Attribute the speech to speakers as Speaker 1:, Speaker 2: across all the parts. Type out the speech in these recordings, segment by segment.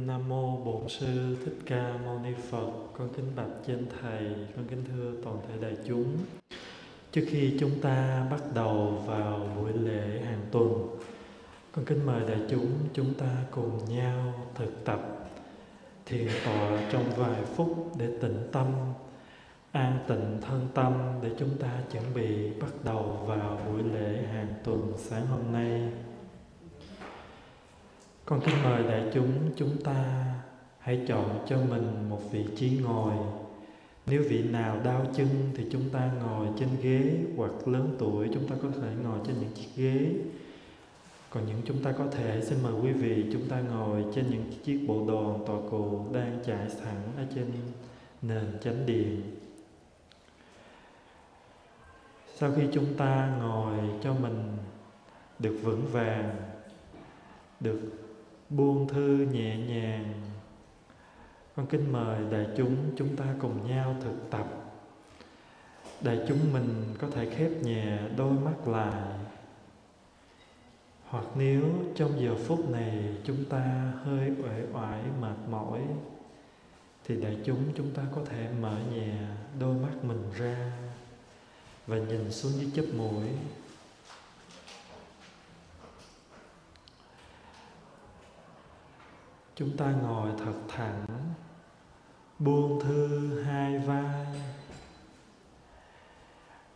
Speaker 1: Nam mô Bổn Sư Thích Ca Mâu Ni Phật. Con kính bạch trên thầy, con kính thưa toàn thể đại chúng. Trước khi chúng ta bắt đầu vào buổi lễ hàng tuần, con kính mời đại chúng ta cùng nhau thực tập thiền tọa trong vài phút để tĩnh tâm, an tịnh thân tâm, để chúng ta chuẩn bị bắt đầu vào buổi lễ hàng tuần sáng hôm nay. Con kính mời đại chúng ta hãy chọn cho mình một vị trí ngồi. Nếu vị nào đau chân thì chúng ta ngồi trên ghế, hoặc lớn tuổi chúng ta có thể ngồi trên những chiếc ghế. Còn những chúng ta có thể, xin mời quý vị chúng ta ngồi trên những chiếc bộ đòn tọa cụ đang trải sẵn ở trên nền chánh điện. Sau khi chúng ta ngồi cho mình được vững vàng, được buông thư nhẹ nhàng, con kính mời đại chúng ta cùng nhau thực tập. Đại chúng mình có thể khép nhẹ đôi mắt lại, hoặc nếu trong giờ phút này chúng ta hơi uể oải mệt mỏi thì đại chúng ta có thể mở nhẹ đôi mắt mình ra và nhìn xuống dưới chóp mũi. Chúng ta ngồi thật thẳng, buông thư hai vai,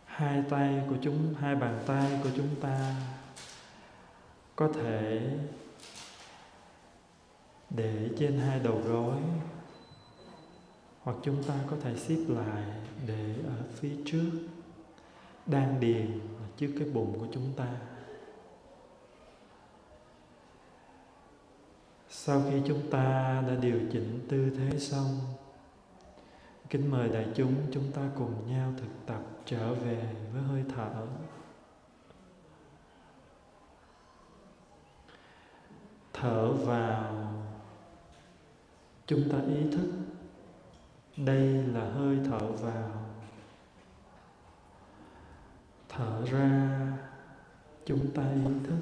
Speaker 1: hai bàn tay của chúng ta có thể để trên hai đầu gối, hoặc chúng ta có thể xếp lại để ở phía trước đan điền, trước cái bụng của chúng ta. Sau khi chúng ta đã điều chỉnh tư thế xong, kính mời đại chúng ta cùng nhau thực tập trở về với hơi thở. Thở vào, chúng ta ý thức đây là hơi thở vào. Thở ra, chúng ta ý thức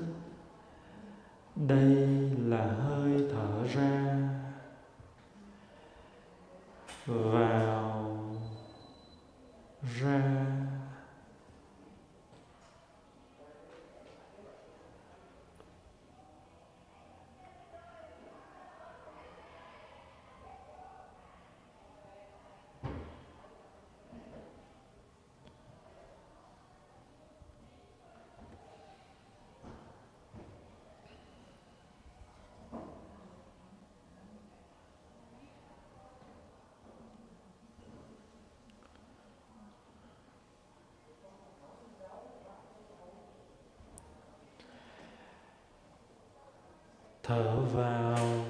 Speaker 1: đây là hơi thở ra. Vào, ra. Thở vào,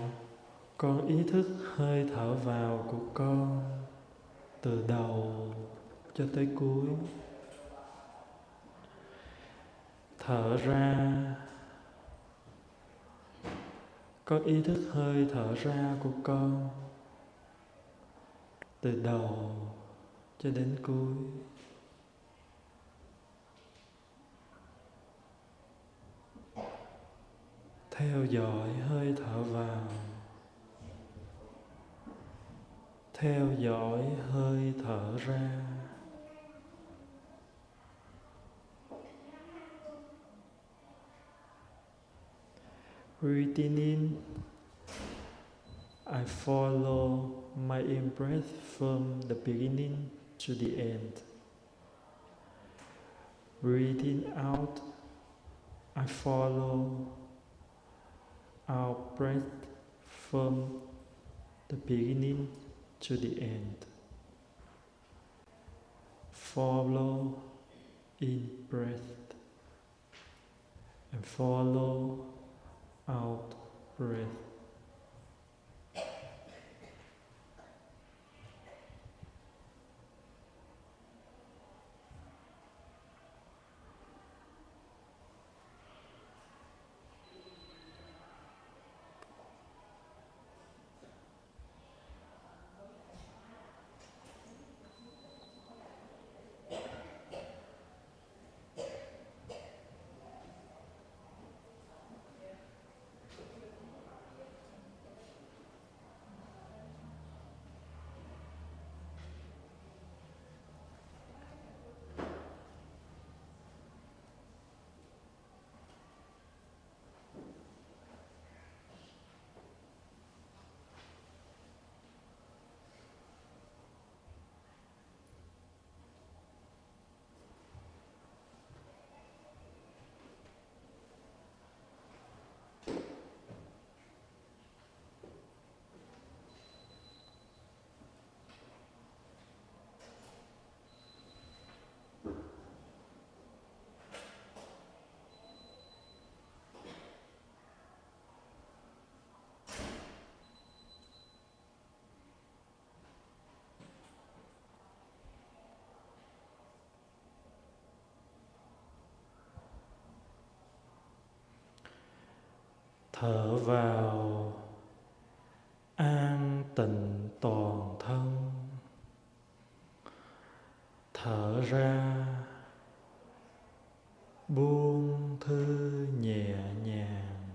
Speaker 1: con ý thức hơi thở vào của con từ đầu cho tới cuối. Thở ra, có ý thức hơi thở ra của con từ đầu cho đến cuối. Theo dõi hơi thở vào, theo dõi hơi thở ra. Breathing in, I follow my in-breath from the beginning to the end. Breathing out, I follow our breath from the beginning to the end. Follow in breath and follow out breath. Thở vào an tịnh toàn thân. Thở ra buông thư nhẹ nhàng.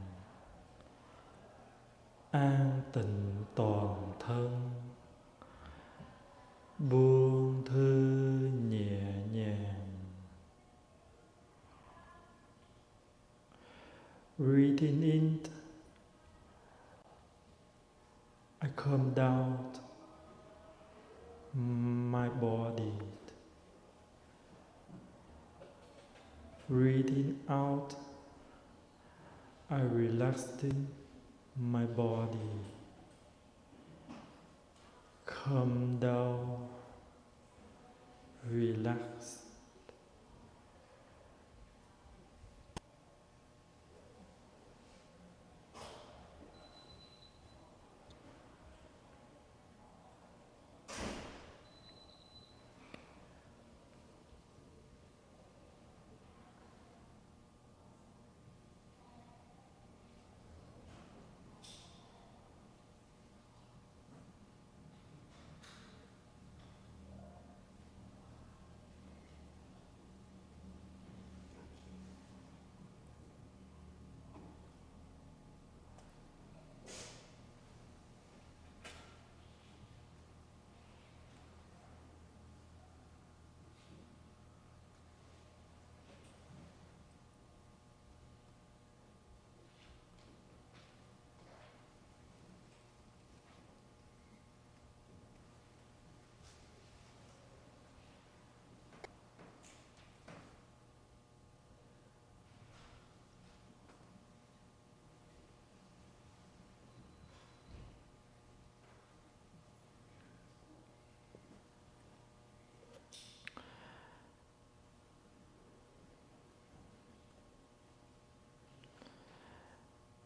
Speaker 1: An tịnh toàn thân. Buông thư nhẹ nhàng. Breathing in, I calm down my body. Breathing out, I relaxed my body. Calm down, relax.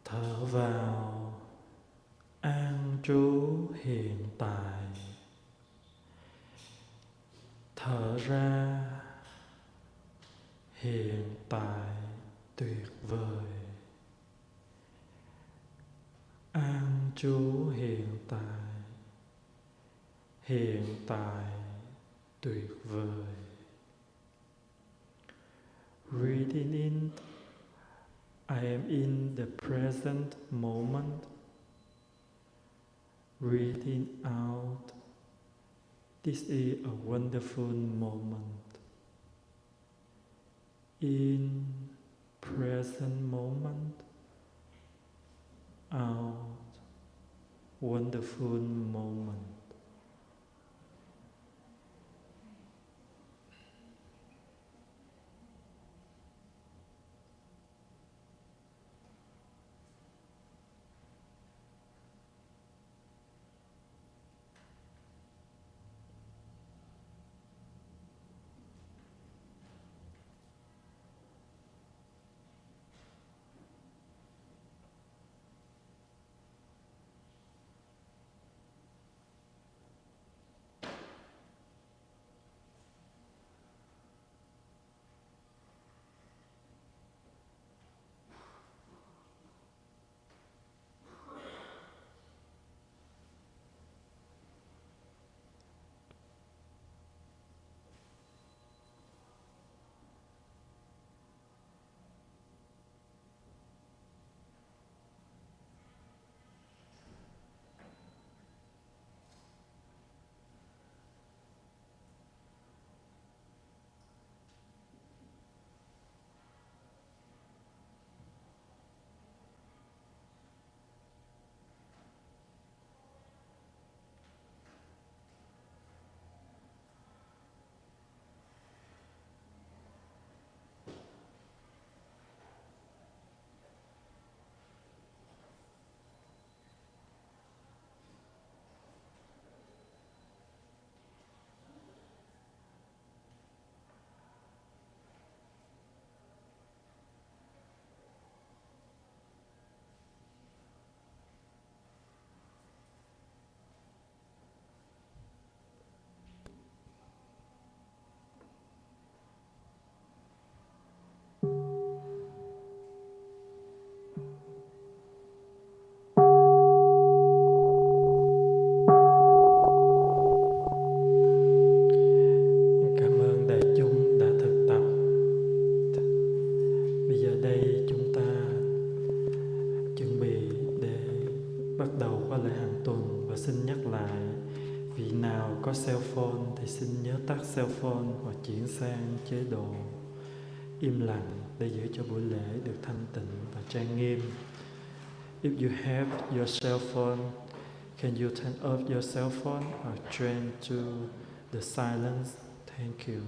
Speaker 1: Thở vào an trú hiện tại. Thở ra hiện tại tuyệt vời. An trú hiện tại tuyệt vời. Breathing in, I am in the present moment. Breathing out, this is a wonderful moment. In present moment, out, wonderful moment. bắt đầu khóa lễ hàng tuần và xin nhắc lại, vị nào có cell phone thì xin nhớ tắt cell phone hoặc chuyển sang chế độ im lặng để giữ cho buổi lễ được thanh tịnh và trang nghiêm. If you have your cell phone, can you turn off your cell phone or turn to the silence? Thank you.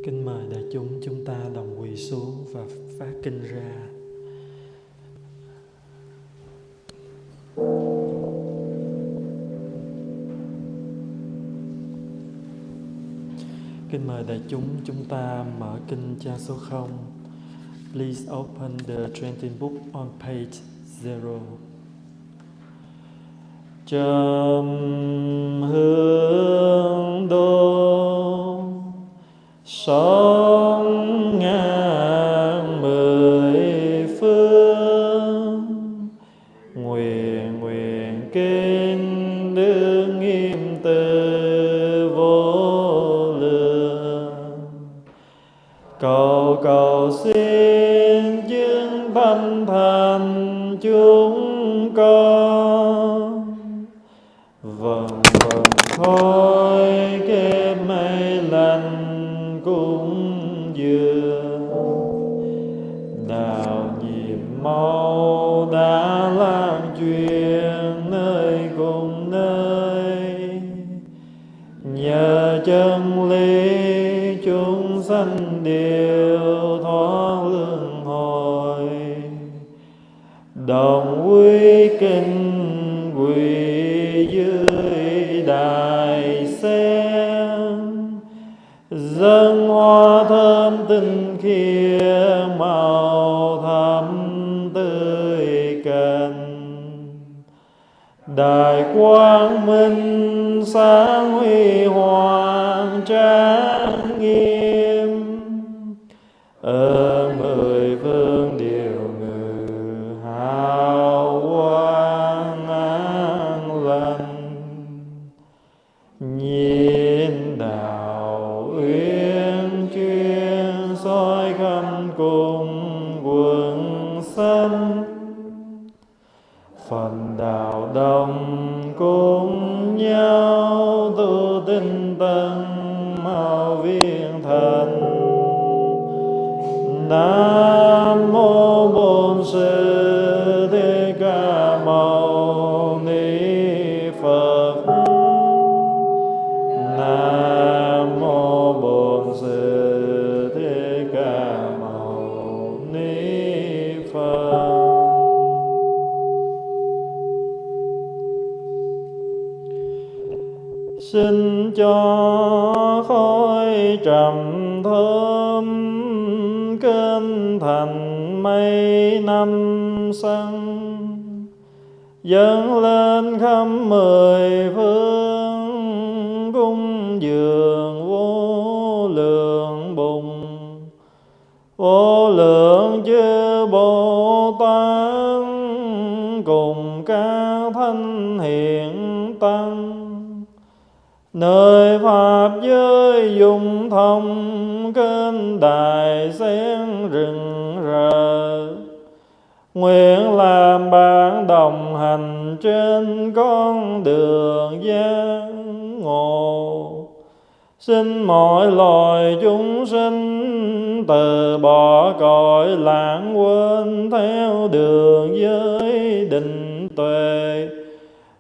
Speaker 1: Kính mời đại chúng ta đồng quỳ xuống và phát kinh ra. Kính mời đại chúng ta mở kinh trang số 0. Please open the chanting book on page 0. Trầm hương đô sống ngang mười phương, nguyện kinh đương nghiêm từ vô lượng, cầu xin chứng bánh thành chúng con. Vần khói kết mây lành cúng dường, đạo nhiệm mau đã lan truyền kinh quỳ dưới đài sen, dâng hoa thơm tinh khiết màu thắm tươi cành. Đại quang minh sáng huy hoàng trang nghiêm, ở mười phương điều ngự hào quang an lành. Nhiên đạo uyên chuyên soi khắp cùng quần sanh, phần đạo đồng cùng nhau tu tinh tấn mau viên thành. Nam mô Bổn Sư Thích Ca Mâu Ni Phật. Nam mô Bổn Sư Thích Ca Mâu Ni Phật. Xin cho khói trầm thơm kinh thành mấy năm xăng, dâng lên khắp mười phương, cúng dường vô lượng bùng. Vô lượng chư Bồ Tát cùng các thánh hiền tăng, nơi pháp giới dung thông kênh đài sen rừng rờ. Nguyện làm bạn đồng hành trên con đường giác ngộ. Xin mọi loài chúng sinh từ bỏ cõi lãng quên theo đường giới định tuệ,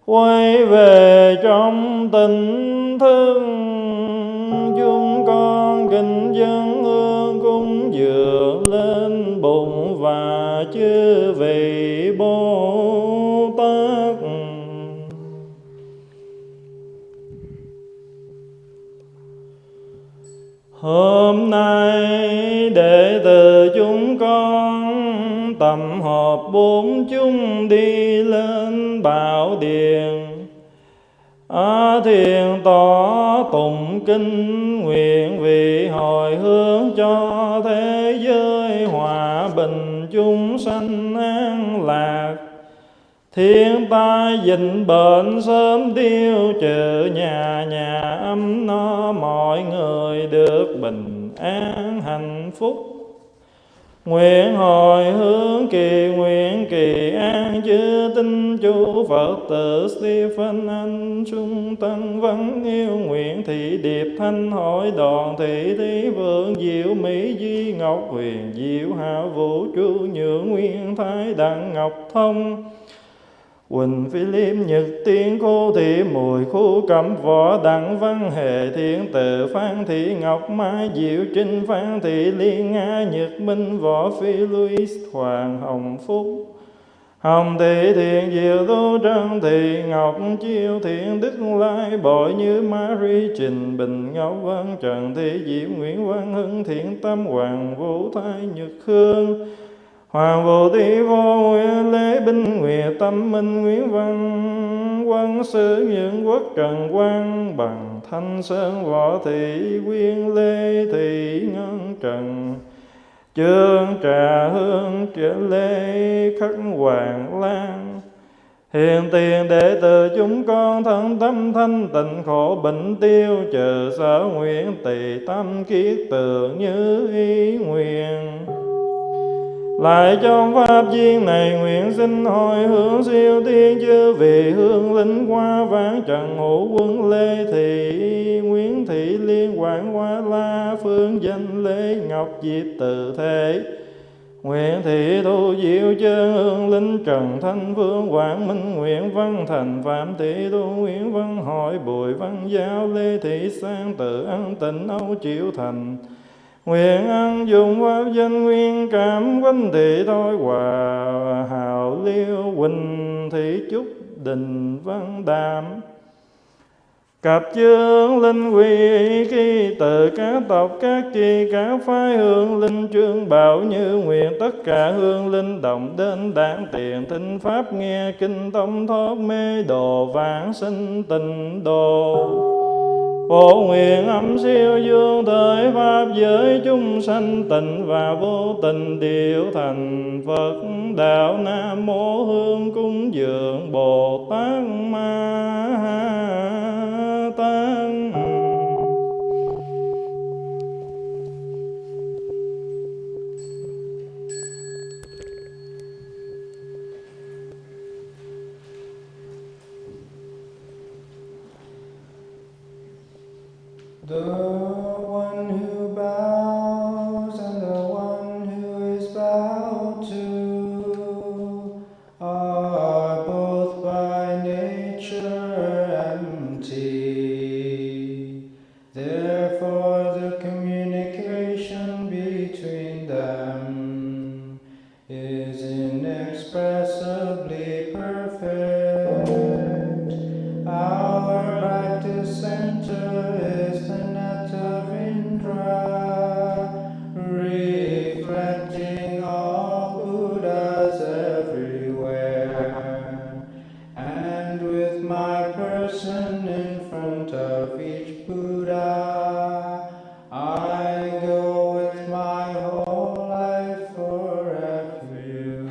Speaker 1: quay về trong tỉnh thức. Chúng con kính dâng hương cúng dường lên bụng và chư vị Bồ Tát. Hôm nay đệ tử chúng con tập hợp bốn chúng đi lên Bảo Điện, thiền tỏ tụng kinh, nguyện vì hồi hướng cho thế giới hòa bình, chúng sanh an lạc, thiên tai dịch bệnh sớm tiêu trừ, nhà nhà ấm no, mọi người được bình an hạnh phúc. Nguyện hồi hướng kỳ nguyện kỳ an chư tinh chú Phật tử Stephen Anh Trung Tăng Văn Yêu, nguyện thị điệp Thanh Hội Đoàn thị Thí Vượng Diệu Mỹ Duy Ngọc Huyền Diệu Hạ Vũ Trụ Nhượng Nguyên Thái Đặng Ngọc Thông Quỳnh Philip Nhật Tiên Cô Thị Mùi Khu Cẩm Võ Đặng Văn Hệ Thiên Tự Phan Thị Ngọc Mai Diệu Trinh Phan Thị Liên Nga Nhật Minh Võ Phi Louis Hoàng Hồng Phúc Hồng Thị Thiện Diệu Tô Trân Thị Ngọc Chiêu Thiện Đức Lai Bội Như Marie Trình Bình Ngọc Văn Trần Thị Diệu Nguyễn Văn Hưng Thiện Tâm Hoàng Vũ Thái Nhật Hương Hoàng Vũ Tỷ Vô Nguyễn Lê Binh Nguyệt Tâm Minh Nguyễn Văn Quân Sư Những Quốc Trần Quang Bằng Thanh Sơn Võ Thị Quyên Lê Thị Ngân Trần Trương Trà Hương Lê Khắc Hoàng Lan Hiện tiền đệ tử chúng con thân tâm thanh tịnh, khổ bệnh tiêu trừ, sở nguyện tỳ tâm kiết tường như ý nguyện. Lại trong pháp duyên này nguyện xin hồi hướng siêu tiên chư vị hương linh qua vãng trần ngũ quân Lê Thị Nguyễn Thị Liên Quảng Hoa La Phương Danh Lê Ngọc Diệp Từ Thế Nguyện Thị Thu Diệu Chân Hương Linh Trần Thanh Phương Quảng Minh Nguyễn Văn Thành Phạm Thị Thu Nguyễn Văn Hội Bùi Văn Giáo Lê Thị Sang Tự An Tịnh Âu Triệu Thành Nguyện ăn dùng pháp danh nguyên cảm Quỳnh Thị Thôi Hòa Hào Liêu Quỳnh
Speaker 2: thị chúc đình văn đàm. Cặp chương linh quy khi từ các tộc các chi các phái hương linh trương bảo như nguyện, tất cả hương linh đồng đến đản tiền thính pháp nghe kinh tâm thoát mê đồ vãng sinh tịnh độ. Phổ nguyện âm siêu dương thời pháp giới chúng sanh tịnh và vô tình điệu thành Phật đạo. Nam mô hương cúng dường Bồ Tát Ma Tát.
Speaker 3: The one who bows and the one who is bowed to are both by nature empty. Therefore the communication between them is inexpressibly perfect. Our practice center is the net of Indra, reflecting all Buddhas everywhere. And with my person in front of each Buddha, I go with my whole life for refuge.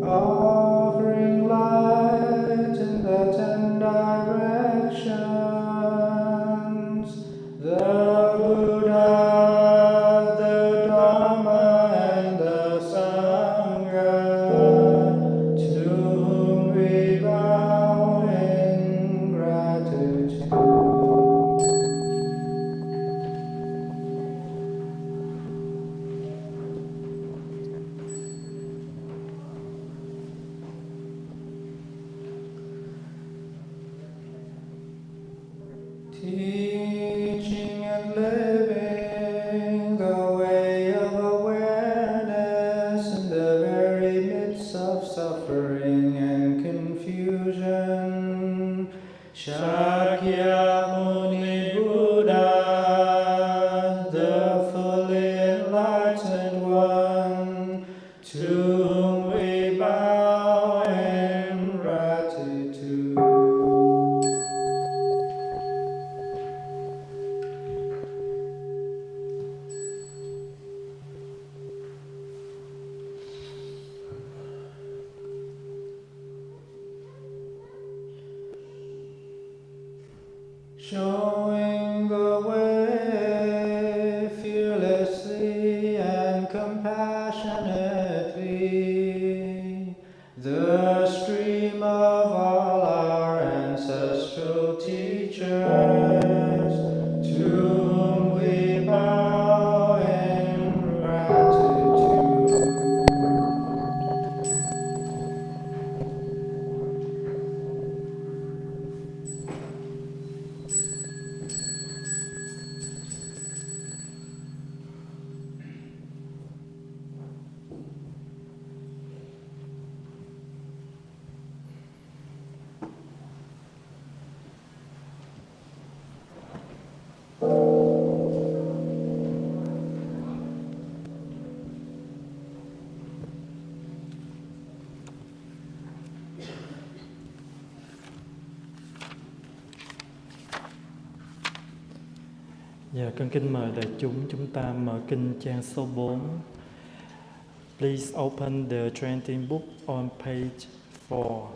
Speaker 3: Offering light in the 10 directions, the Buddha, the Dharma, and the Sangha, to whom we bow in gratitude. Teaching and living the way of awareness in the very midst of suffering and confusion. Shakyamuni Buddha, the fully enlightened one, to whom we bow in gratitude. Showing the way fearlessly and compassionately, the stream of all our ancestral teachers, to whom we bow in gratitude.
Speaker 1: Dạ, con kính mời đại chúng ta mở kinh trang số 4. Please open the chanting book on page 4.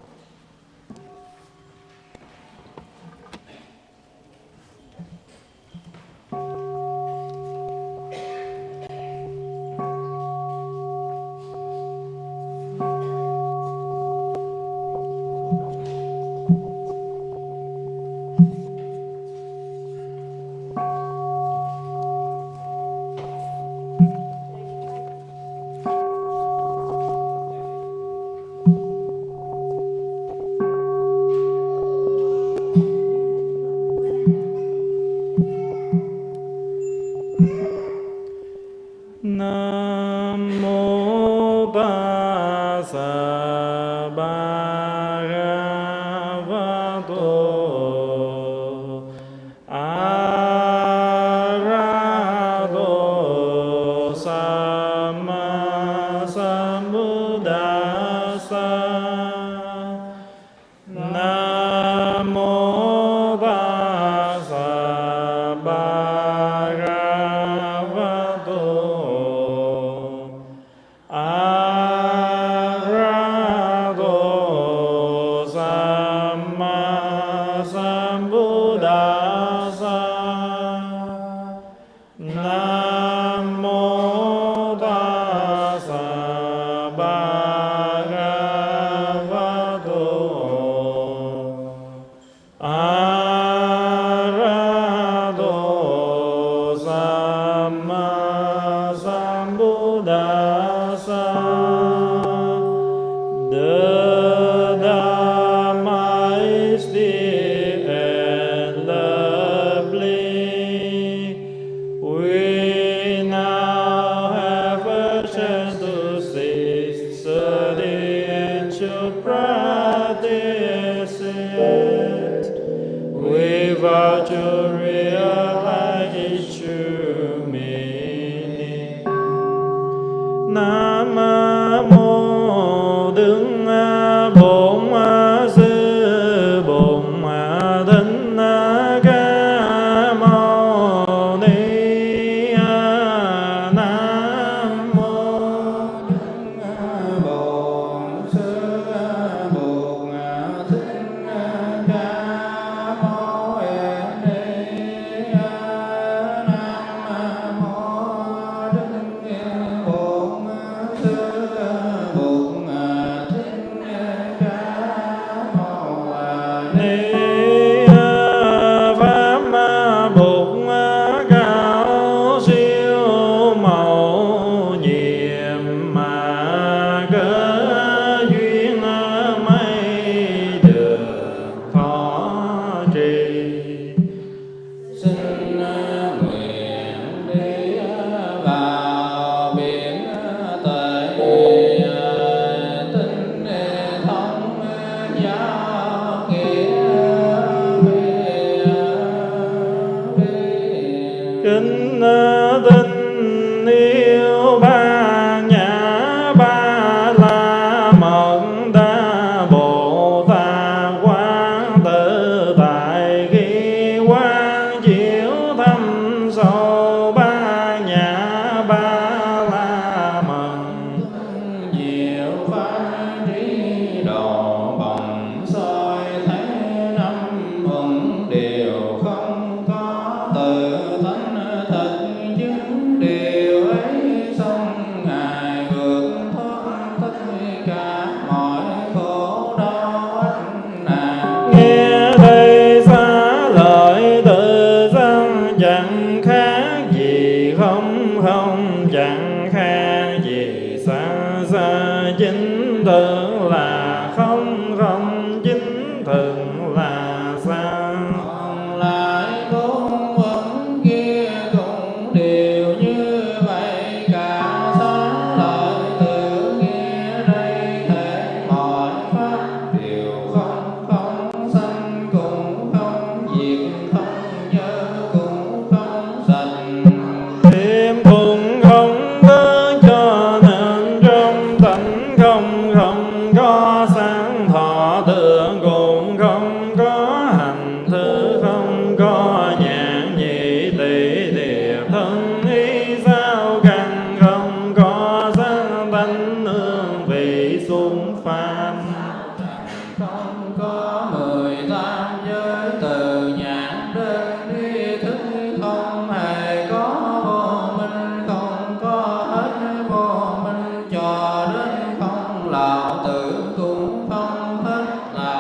Speaker 4: lão tử cũng không hết là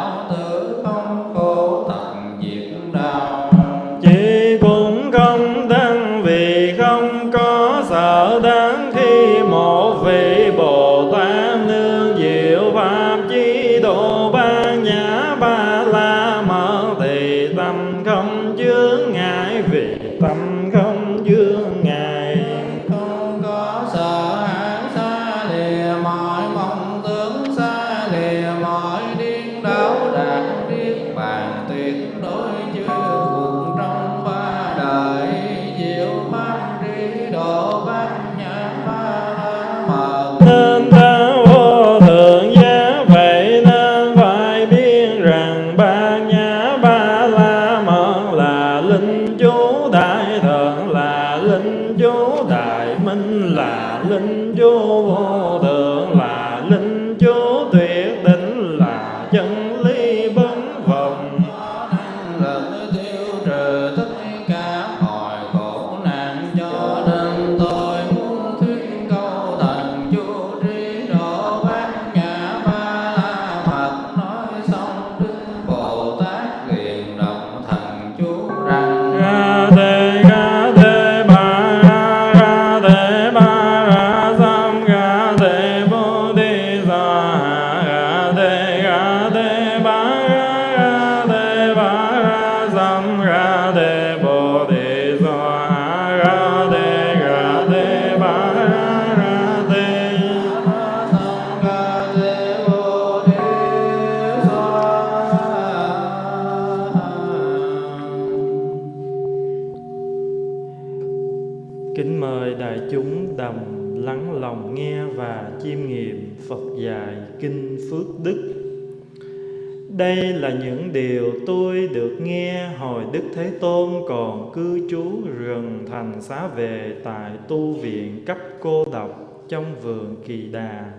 Speaker 1: Đây là những điều tôi được nghe hồi Đức Thế Tôn còn cư trú rừng thành xá vệ tại tu viện cấp cô độc trong vườn Kỳ Đà.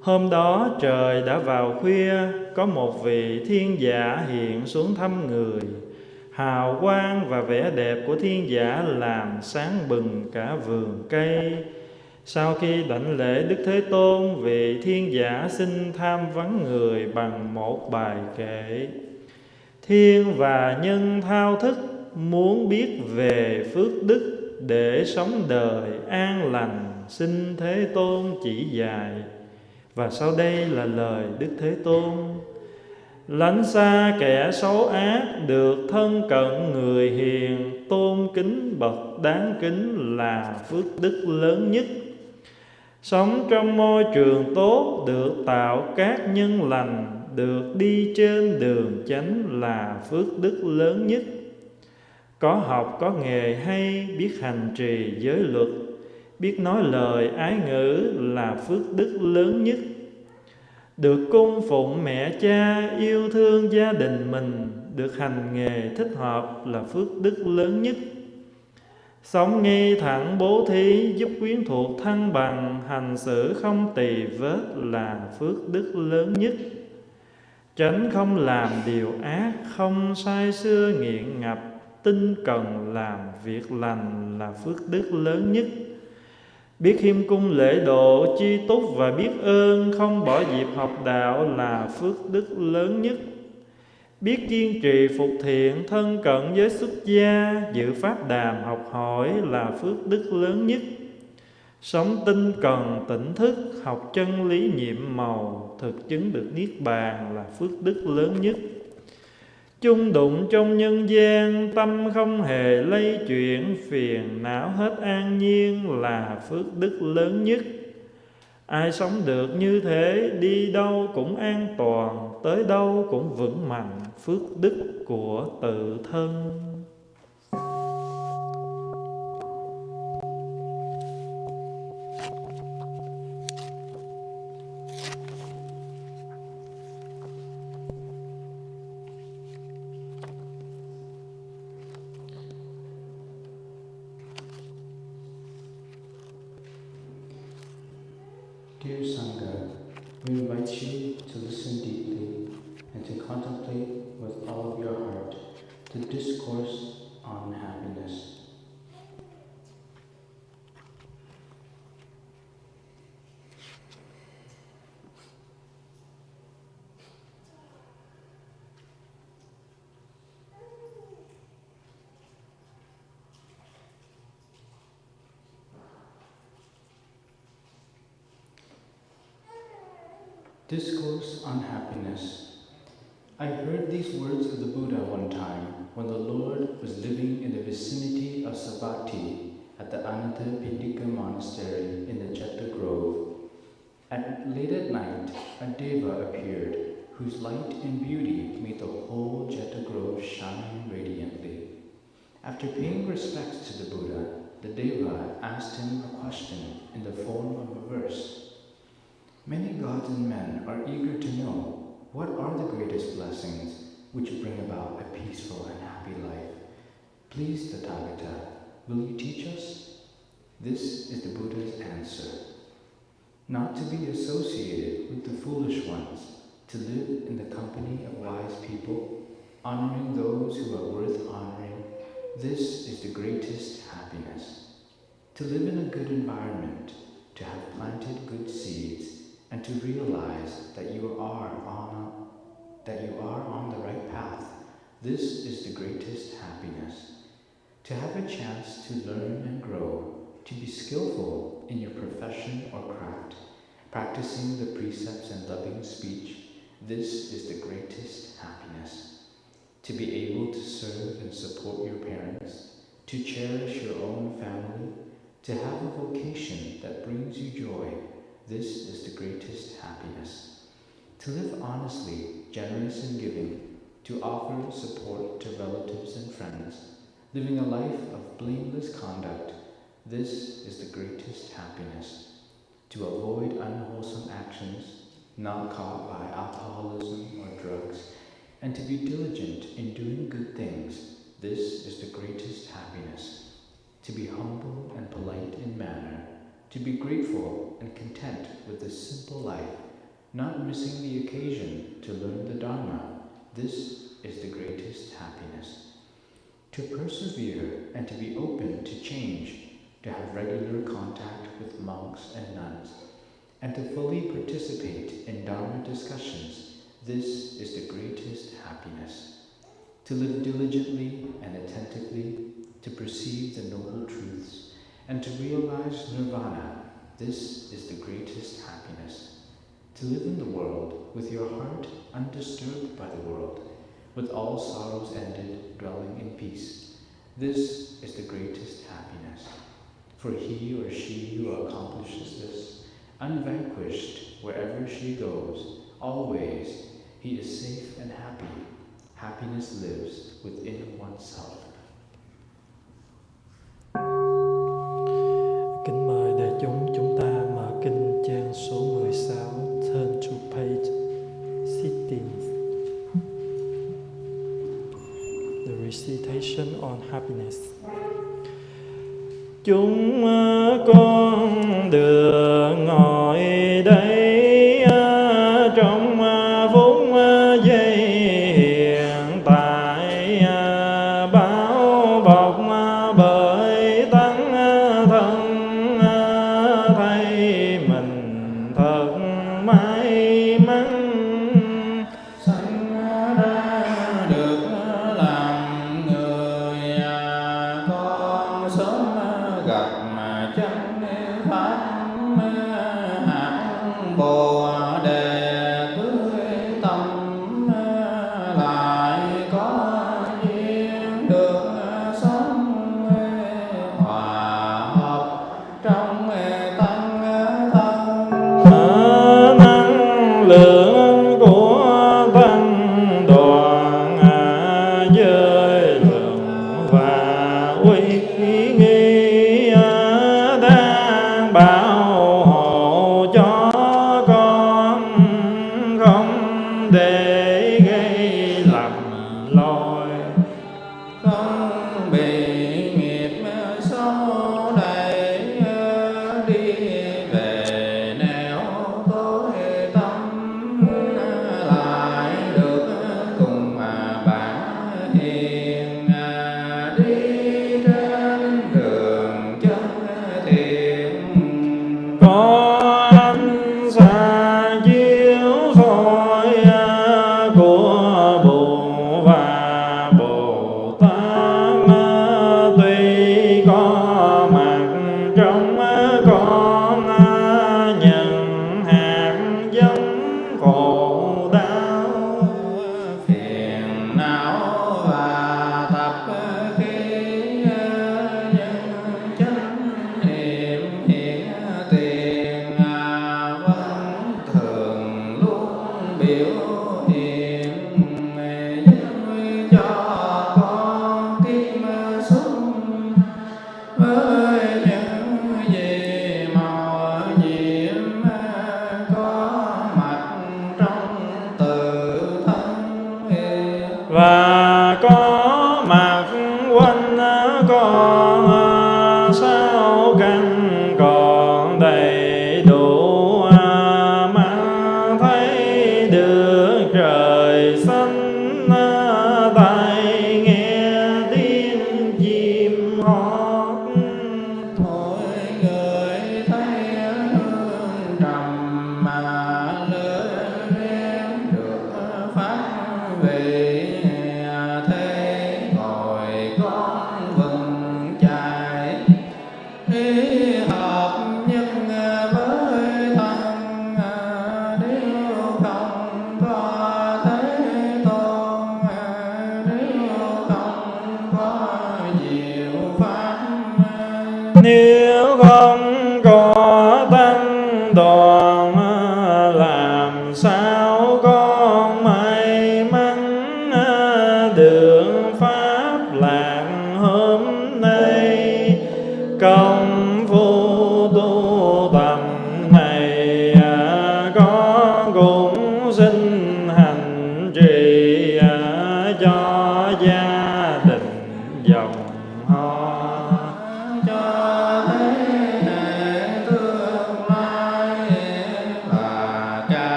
Speaker 1: Hôm đó trời đã vào khuya, có một vị thiên giả hiện xuống thăm người. Hào quang và vẻ đẹp của thiên giả làm sáng bừng cả vườn cây. Sau khi đảnh lễ Đức Thế Tôn, vị thiên giả xin tham vấn người bằng một bài kệ. Thiên và nhân thao thức muốn biết về phước đức để sống đời an lành, xin Thế Tôn chỉ dạy. Và sau đây là lời Đức Thế Tôn. Lánh xa kẻ xấu ác, được thân cận người hiền, tôn kính bậc đáng kính là phước đức lớn nhất. Sống trong môi trường tốt, được tạo các nhân lành, được đi trên đường chánh là phước đức lớn nhất. Có học có nghề hay, biết hành trì giới luật, biết nói lời ái ngữ là phước đức lớn nhất. Được cung phụng mẹ cha, yêu thương gia đình mình, được hành nghề thích hợp là phước đức lớn nhất. Sống ngay thẳng bố thí, giúp quyến thuộc thăng bằng, hành xử không tỳ vết là phước đức lớn nhất. Tránh không làm điều ác, không say sưa nghiện ngập, tinh cần làm việc lành là phước đức lớn nhất. Biết khiêm cung lễ độ, chi túc và biết ơn, không bỏ dịp học đạo là phước đức lớn nhất. Biết kiên trì phục thiện, thân cận với xuất gia, giữ pháp đàm học hỏi là phước đức lớn nhất. Sống tinh cần tỉnh thức, học chân lý nhiệm màu, thực chứng được niết bàn là phước đức lớn nhất. Chung đụng trong nhân gian, tâm không hề lay chuyển, phiền não hết an nhiên là phước đức lớn nhất. Ai sống được như thế, đi đâu cũng an toàn, tới đâu cũng vững mạnh, phước đức của tự thân.
Speaker 3: Dear Sangha, we invite you to listen deeply and to contemplate with all of your heart the discourse on happiness. Discourse on happiness. I heard these words of the Buddha one time when the Lord was living in the vicinity of Savatthi at the Anathapindika monastery in the Jeta Grove. Late at night, a deva appeared, whose light and beauty made the whole Jeta Grove shine radiantly. After paying respects to the Buddha, the deva asked him a question in the form of a verse. Many gods and men are eager to know what are the greatest blessings which bring about a peaceful and happy life. Please, Tathagata, will you teach us? This is the Buddha's answer. Not to be associated with the foolish ones, to live in the company of wise people, honoring those who are worth honoring, this is the greatest happiness. To live in a good environment, to have planted good seeds, and to realize that you are on the right path, this is the greatest happiness. To have a chance to learn and grow, to be skillful in your profession or craft, practicing the precepts and loving speech, this is the greatest happiness. To be able to serve and support your parents, to cherish your own family, to have a vocation that brings you joy, this is the greatest happiness. To live honestly, generous in giving, to offer support to relatives and friends, living a life of blameless conduct, this is the greatest happiness. To avoid unwholesome actions, not caught by alcoholism or drugs, and to be diligent in doing good things, this is the greatest happiness. To be humble and polite in manner, to be grateful and content with this simple life, not missing the occasion to learn the Dharma, this is the greatest happiness. To persevere and to be open to change, to have regular contact with monks and nuns, and to fully participate in Dharma discussions, this is the greatest happiness. To live diligently and attentively, to perceive the noble truths, and to realize nirvana, this is the greatest happiness. To live in the world with your heart undisturbed by the world, with all sorrows ended, dwelling in peace, this is the greatest happiness. For he or she who accomplishes this, unvanquished wherever she goes, always, he is safe and happy. Happiness lives within oneself.
Speaker 1: Kính mời đại chúng ta mở kinh trang số 16, turn to page 16. The recitation on happiness.
Speaker 2: Chúng con được ngồi đây trong phút giây hiện tại, bao bọc bởi tánh thân, thấy mình thật may mắn. Sanh ra được làm người, con sớm gặp chân pháp hạng Bồ Đề tươi tâm, lại có duyên được sống hòa hợp trong tăng thân. Năng lượng của tăng đoàn giới lượng và uy nghi đang bảo hộ cho con, không để gây lầm lỗi, không bị nghiệp xấu đẩy đi về nẻo tối tâm, lại được cùng bạn hiền đi trên đường chân thiện. Có ánh sáng chiếu soi của Bồ và Bồ Tát, tuy có mặt trong con những hạt giống khổ đau, phiền não và tập khí, những chánh niệm hiện tiền vẫn thường luôn biểu hiện, giúp cho con tim sung với những gì màu nhiệm có mặt trong tự thân, và có mặt quanh con sao căn còn đầy đủ, mà thấy được trời xanh, tai nghe tiếng chim hót. Mỗi người thấy hương trầm mà lửa nén được phát vị,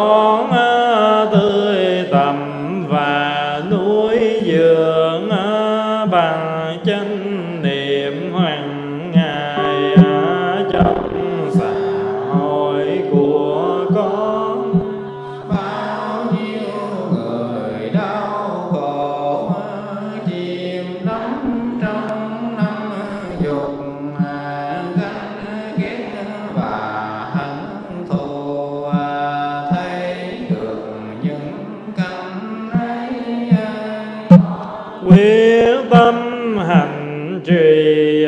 Speaker 2: con tươi tầm và núi dường bằng chánh niệm hàng ngày trong xã hội của con.
Speaker 3: Bao nhiêu người đau khổ chìm đắm trong năm dục ganh ghét và hận thù, thấy được những cảnh ấy
Speaker 2: Quyết tâm hành trì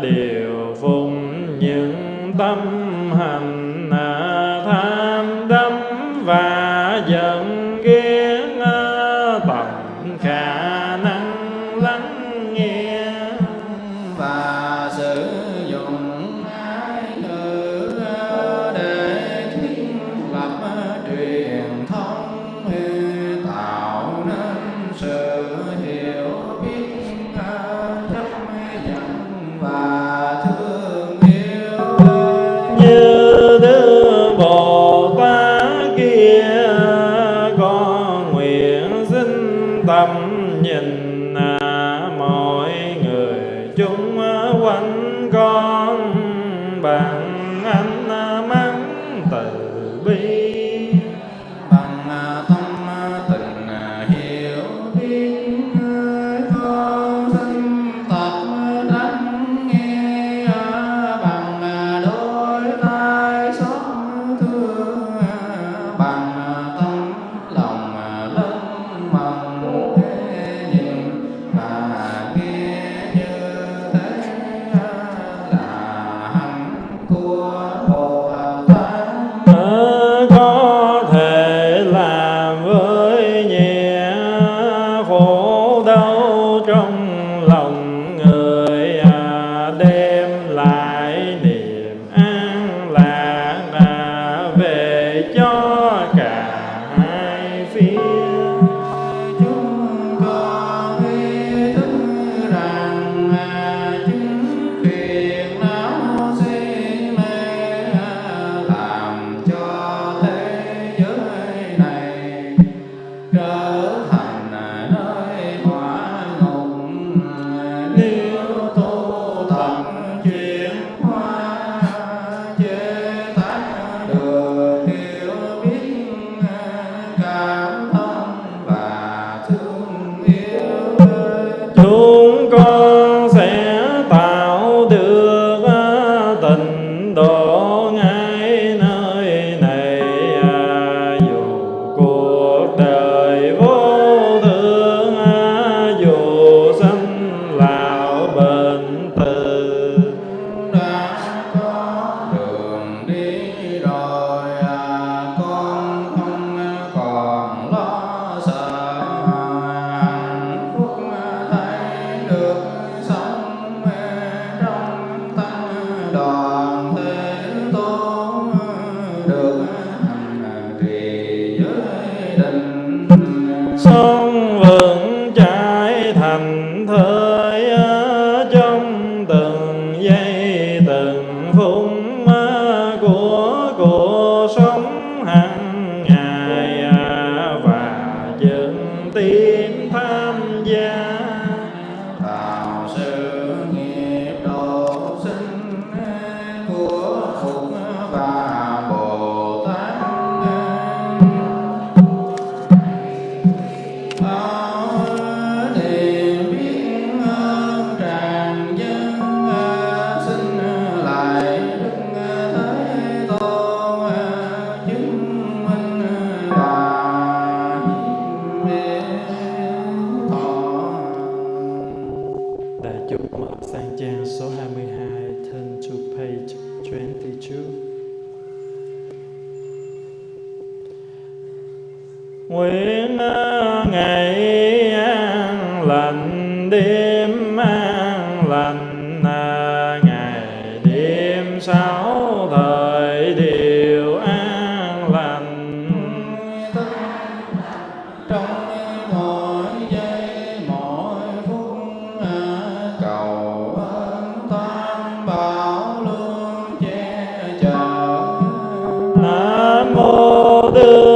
Speaker 2: điều phụng những tâm hành tham đắm và giận ghét, tận khả năng lắng nghe
Speaker 3: và sử dụng ái ngữ để thiết lập truyền thông, tạo nên sự hiểu biết, chấp nhận và thương yêu.
Speaker 2: như Đức Bồ Tát kia, con nguyện xin tâm nhìn mọi người chung quanh con bằng ánh mắt từ bi,
Speaker 3: Bằng tâm tình hiểu biết, con xin tập lắng nghe, bằng đôi tai xót thương, bằng tâm lòng lớn mong nhìn và nghe như thế là hạnh của Bồ Tát.
Speaker 2: có thể làm với nhẹ khổ đau trong lòng người, đem lại niềm an lạc về cho cả hai phía.
Speaker 3: Chúng con ý thức rằng chứng phiền não si mê làm cho thế giới này trở thành nơi hỏa ngục. Nếu tu tập chuyển hóa chế tác được hiểu biết, cảm thông và thương yêu,
Speaker 2: Chúng con sẽ tạo được tịnh độ ngay nơi này, dù cuộc đời vô thường, dù sanh lão bệnh tử.
Speaker 3: đã có đường đi rồi, con không còn lo sợ, hạnh phúc thấy được sống trong tăng đoàn thế tôn, được hành trì giới định.
Speaker 2: Sống vững chãi thành thơi trong từng giây từng phút của cuộc sống hàng ngày, và dừng tin tham gia
Speaker 3: Tạo sự nghiệp độ sinh của Phật và Bồ Tát. Niềm biết ơn tràn dâng, xin lại Đức Thế Tôn chứng minh và thọ.
Speaker 1: Đại chúng mở sang trang số 22, turn to page 22.
Speaker 2: Nguyện ngày an lành, đêm an lành, ngày đêm sáu thời đều an lành.
Speaker 3: Trong mỗi giây mỗi phút, cầu ơn Tam Bảo luôn che chở.
Speaker 2: Nam mô Đức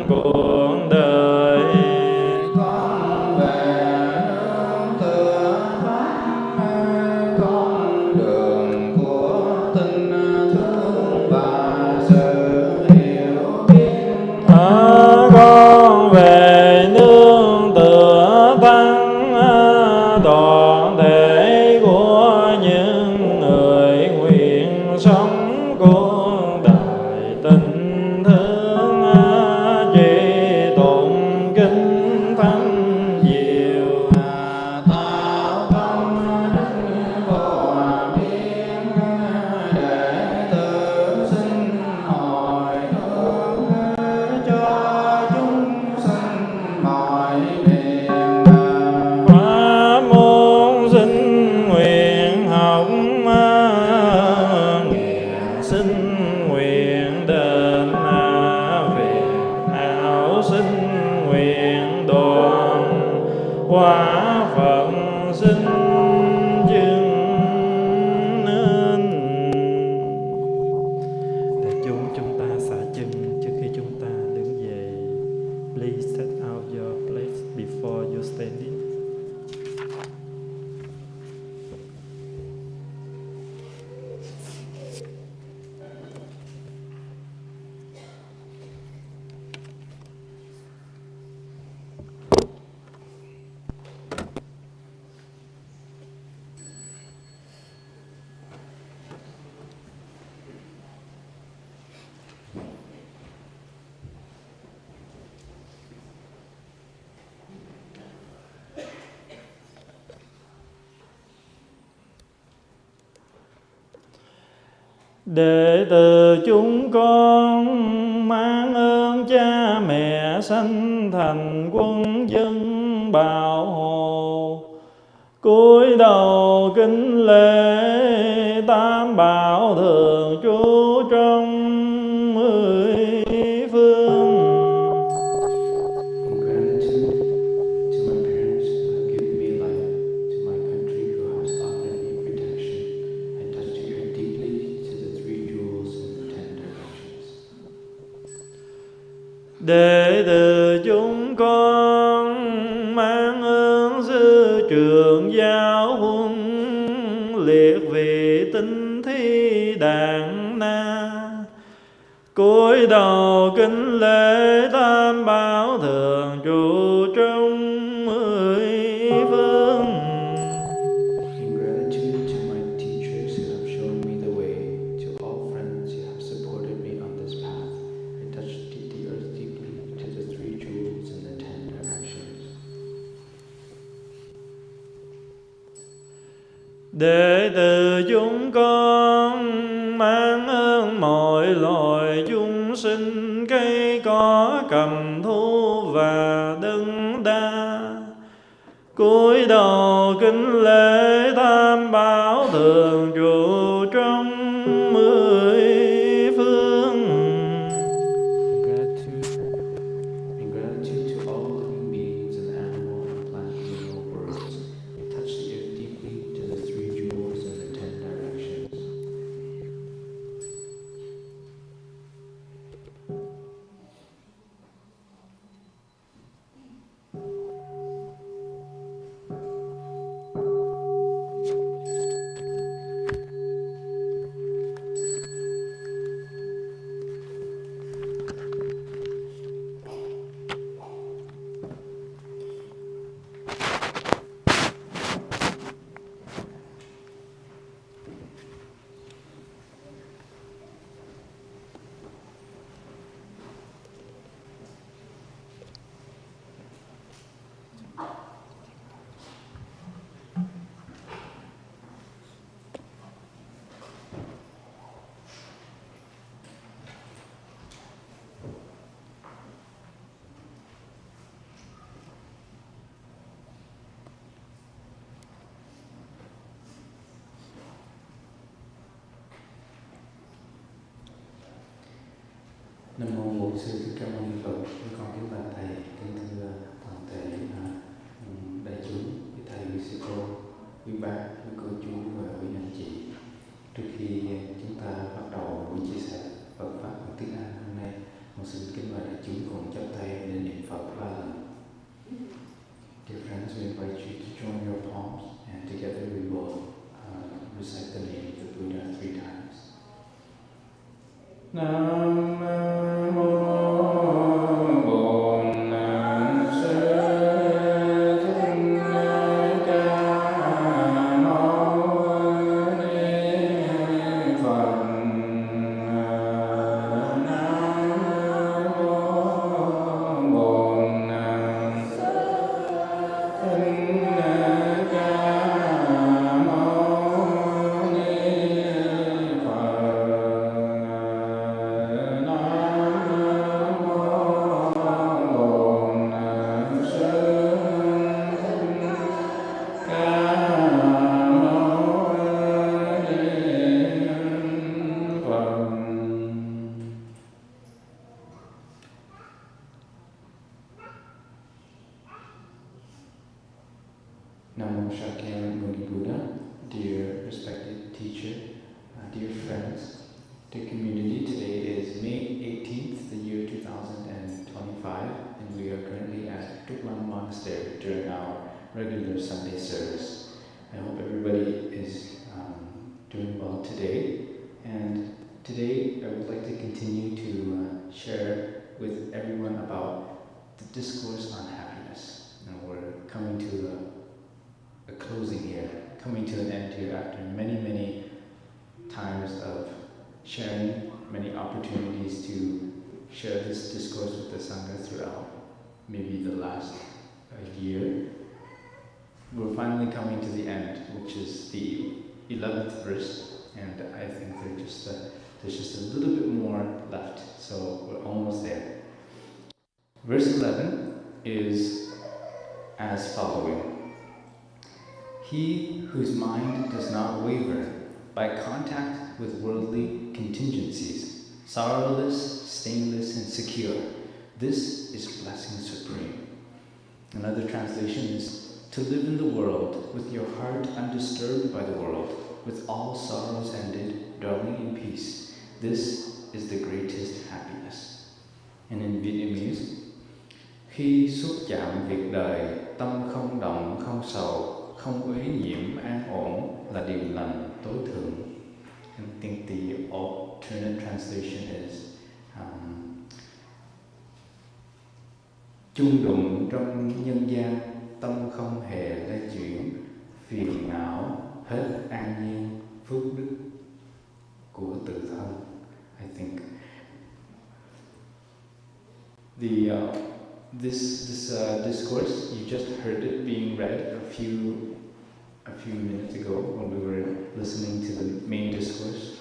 Speaker 2: cuộc đời.
Speaker 3: Con về nương tựa pháp con đường của tình thương và sự hiểu biết.
Speaker 2: Con về nương tựa tăng toàn thể của những người nguyện sống cuộc đời tình thương, chỉ tụng kinh thánh diệu,
Speaker 3: Tạo công đức vô biên để tự sinh hồi hướng cho chúng sanh mọi miền.
Speaker 2: Pháp môn sinh nguyện học, nguyện sinh nguyện đền phiền não, sinh nguyện đoạn quả phận sinh chứng nên.
Speaker 1: Đại chúng ta xả chân trước khi chúng ta đứng dậy. Please set out your place before you standing.
Speaker 2: Đệ tử chúng con mang ơn cha mẹ sanh thành quân dân bảo hộ, cúi đầu kính lễ tam bảo thường trú trong mười phương.
Speaker 3: In gratitude to my parents who have given me life, to my country who has offered me protection, I touch the earth deeply to the three jewels in the 10 directions.
Speaker 2: Đệ tử chúng con mang ơn sư trưởng giáo huấn liệt vị tinh thi đàn na, cúi đầu kính lễ tam bảo thường trụ trong mười phương.
Speaker 3: In gratitude to my teachers who have shown me the way, to all friends who have supported me on this path, I touch the earth deeply to the three jewels in the 10 directions.
Speaker 2: Đệ tử chúng con mang ơn mọi loài chúng sinh, cây cỏ cầm thú và đấng đa, cúi đầu kính lễ tam bảo thường trụ trong mười phương.
Speaker 3: In gratitude to all living beings and animal and plant mineral worlds, I touch the earth deeply to the three jewels in the 10 directions. Nam mô Bổn Sư Thích Ca Mâu Ni Phật. Chúng con kính bạch thầy, kính thưa toàn thể đại chúng, quý thầy, quý sư cô, quý bác, quý cô chú và quý anh chị. Trước khi chúng ta bắt đầu buổi chia sẻ Phật pháp bằng tiếng Anh hôm nay, Con xin kính mời đại chúng cùng chắp tay để niệm Phật 3 lần. Dear friends, we invite you to join your palms, and together we will recite the name of the Buddha 3 times. Nam mô Bổn Sư Thích Ca Mâu Ni Phật. Namo Shakyamuni Muni Buddha, dear respected teacher, dear friends, dear community, today is May 18th, the year 2025, and we are currently at Trúc Lâm Monastery during our regular Sunday service. I hope everybody is doing well today, and today I would like to continue to share with everyone about the discourse on happiness. And we're coming to a closing here, coming to an end here after many times of sharing, many opportunities to share this discourse with the Sangha throughout maybe the last year. We're finally coming to the end, which is the 11th verse, and I think there's just a little bit more left, so we're almost there. Verse 11 is as following. He whose mind does not waver by contact with worldly contingencies, sorrowless, stainless, and secure, this is blessing supreme. Another translation is to live in the world with your heart undisturbed by the world, with all sorrows ended, dwelling in peace. This is the greatest happiness. And in Vietnamese, khi xúc chạm việc đời, tâm không động, không sầu, không uế nhiễm, an ổn là điều lành tối thượng. And I think the alternate translation is chung đụng trong nhân gian, tâm không hề lay chuyển, phiền não hết an nhiên, phước đức của tự thân. I think this discourse, you just heard it being read a few minutes ago when we were listening to the main discourse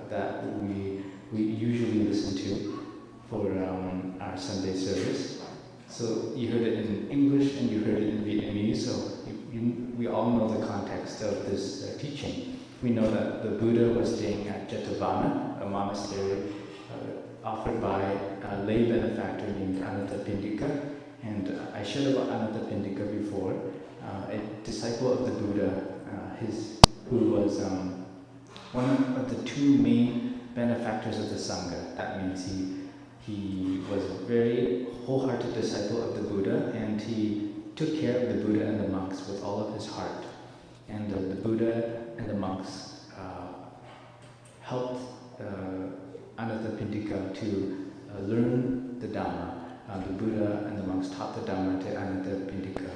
Speaker 3: that we usually listen to for our Sunday service. So you heard it in English and you heard it in Vietnamese, so we all know the context of this teaching. We know that the Buddha was staying at Jetavana, a monastery offered by a lay benefactor named Anathapindika. And I shared about Anathapindika before, a disciple of the Buddha, who was one of the two main benefactors of the Sangha. That means he was a very wholehearted disciple of the Buddha, and he took care of the Buddha and the monks with all of his heart. And the Buddha and the monks helped Anathapindika to learn the Dhamma. The Buddha and the monks taught the Dhamma to Anathapindika.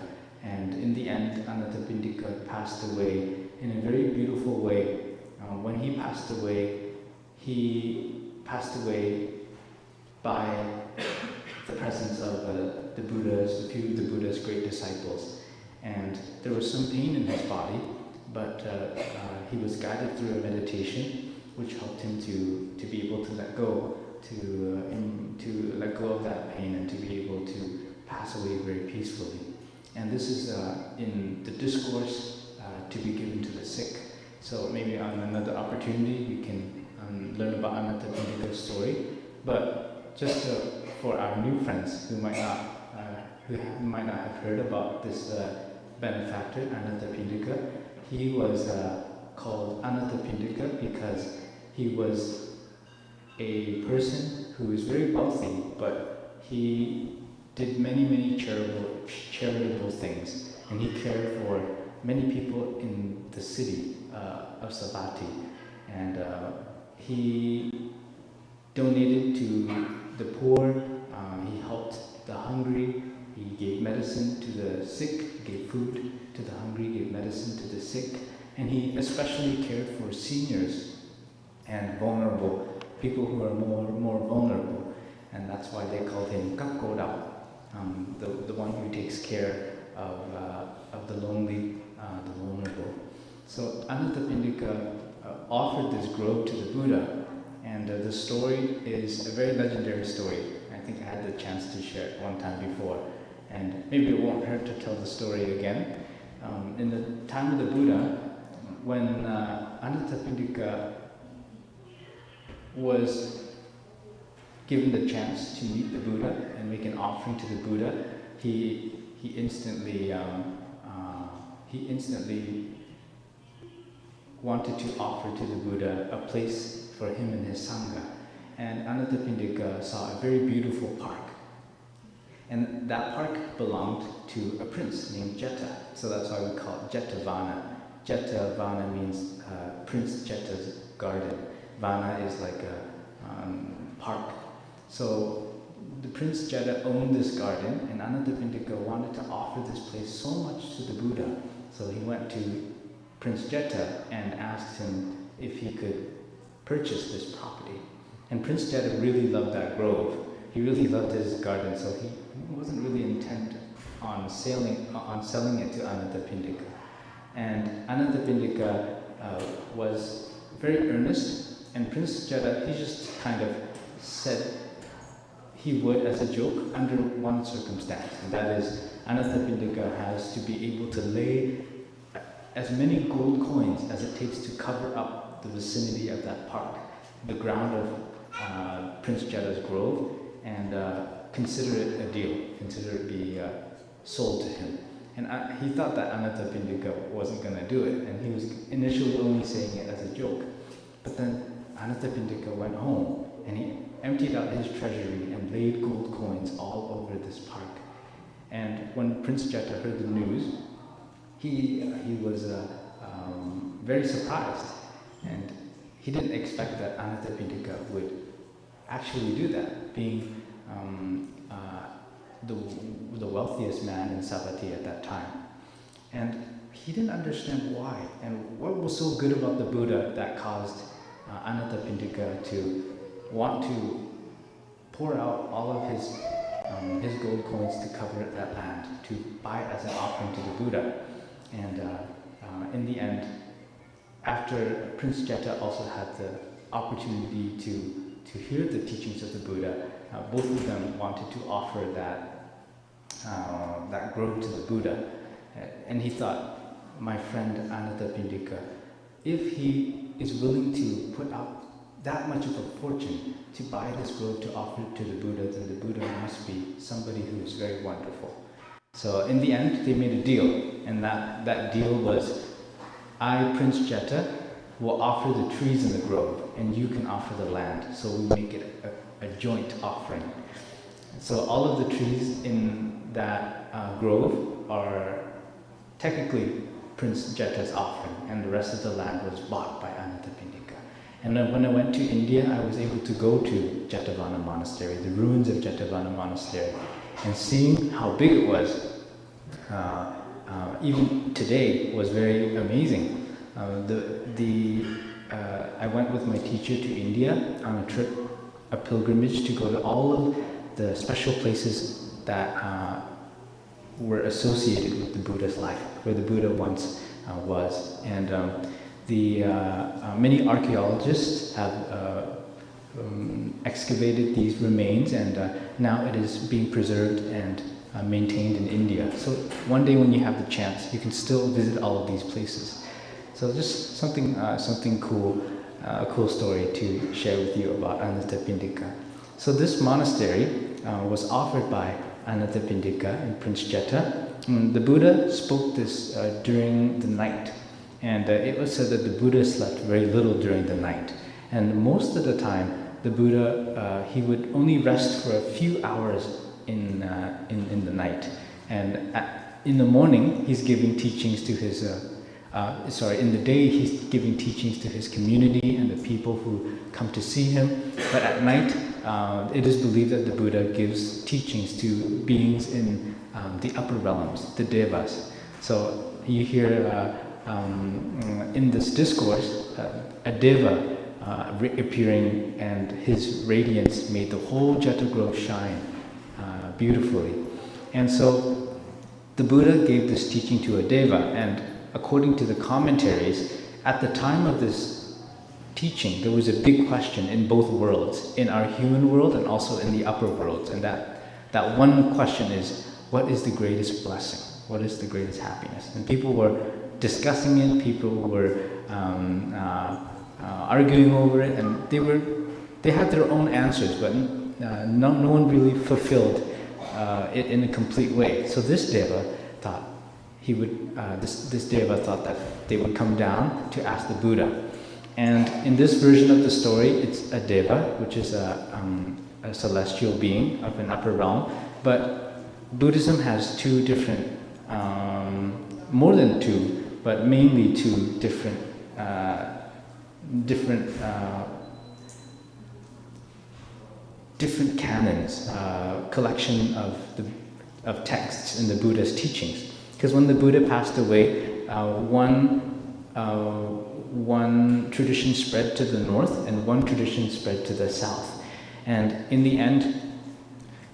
Speaker 3: And in the end, Anathapindika passed away in a very beautiful way. When he passed away by the presence of a few of the Buddha's great disciples. And there was some pain in his body, but he was guided through a meditation which helped him to be able to let go of that pain and to be able to pass away very peacefully. And this is in the discourse to be given to the sick. So maybe on another opportunity we can learn about Anathapindika's story. But just for our new friends who might not have heard about this benefactor, Anathapindika, he was called Anathapindika because he was a person who is very wealthy, but he did many charitable things, and he cared for many people in the city of Savatthi, and he donated to the poor, he helped the hungry, he gave medicine to the sick, gave food to the hungry, gave medicine to the sick, and he especially cared for seniors and vulnerable, people who are more vulnerable, and that's why they called him Kakkoda, the one who takes care of the lonely, the vulnerable. So Anathapindika offered this grove to the Buddha, and the story is a very legendary story. I think I had the chance to share it one time before, and maybe it won't hurt to tell the story again. In the time of the Buddha, when Anathapindika was given the chance to meet the Buddha and make an offering to the Buddha, he instantly wanted to offer to the Buddha a place for him and his Sangha. And Anathapindika saw a very beautiful park. And that park belonged to a prince named Jeta. So that's why we call it Jetavana. Jetavana means Prince Jeta's garden. Vana is like a park. So the Prince Jeta owned this garden, and Anathapindika wanted to offer this place so much to the Buddha. So he went to Prince Jeta and asked him if he could purchase this property. And Prince Jeta really loved that grove. He really loved his garden, so he wasn't really intent on selling it to Anathapindika. And Anathapindika was very earnest, and Prince Jeta, he just kind of said he would as a joke under one circumstance, and that is Anathapindika has to be able to lay as many gold coins as it takes to cover up the vicinity of that park, the ground of Prince Jeta's grove, and consider it a deal, consider it be sold to him. And he thought that Anathapindika wasn't going to do it, and he was initially only saying it as a joke. But then Anathapindika went home, and he emptied out his treasury and laid gold coins all over this park. And when Prince Jeta heard the news, he was very surprised, and he didn't expect that Anathapindika would actually do that, being the wealthiest man in Savatthi at that time. And he didn't understand why, and what was so good about the Buddha that caused Anathapindika to want to pour out all of his gold coins to cover that land, to buy it as an offering to the Buddha. And in the end, after Prince Jeta also had the opportunity to hear the teachings of the Buddha, both of them wanted to offer that grove to the Buddha. And he thought, my friend Anathapindika, if he is willing to put out that much of a fortune to buy this grove to offer to the Buddha, then the Buddha must be somebody who is very wonderful. So in the end, they made a deal, and that deal was, I, Prince Jeta, will offer the trees in the grove, and you can offer the land. So we make it a joint offering. So all of the trees in that grove are technically Prince Jeta's offering, and the rest of the land was bought by Anathapindika. And then when I went to India, I was able to go to Jetavana Monastery, the ruins of Jetavana Monastery, and seeing how big it was, even today, was very amazing. I went with my teacher to India on a trip, a pilgrimage, to go to all of the special places that were associated with the Buddha's life, where the Buddha once was. And many archaeologists have excavated these remains, and now it is being preserved and maintained in India. So one day when you have the chance, you can still visit all of these places. So just something cool, a cool story to share with you about Anathapindika. So this monastery was offered by Anathapindika and Prince Jeta. The Buddha spoke this during the night, and it was said that the Buddha slept very little during the night. And most of the time, the Buddha, he would only rest for a few hours in the night. And in the morning, he's giving teachings to his, in the day, he's giving teachings to his community and the people who come to see him. But at night, it is believed that the Buddha gives teachings to beings in the upper realms, the devas. So you hear in this discourse, a deva appearing, and his radiance made the whole Jeta Grove shine beautifully. And so the Buddha gave this teaching to a deva, and according to the commentaries, at the time of this teaching, there was a big question in both worlds, in our human world and also in the upper worlds. And that one question is, what is the greatest blessing? What is the greatest happiness? And people were discussing it, people were arguing over it, and they had their own answers, but no one really fulfilled it in a complete way. So this deva thought this deva thought that they would come down to ask the Buddha. And in this version of the story, it's a deva, which is a celestial being of an upper realm. But Buddhism has two different, more than two, but mainly two different canons, collection of texts in the Buddha's teachings. Because when the Buddha passed away, one tradition spread to the north and one tradition spread to the south. And in the end,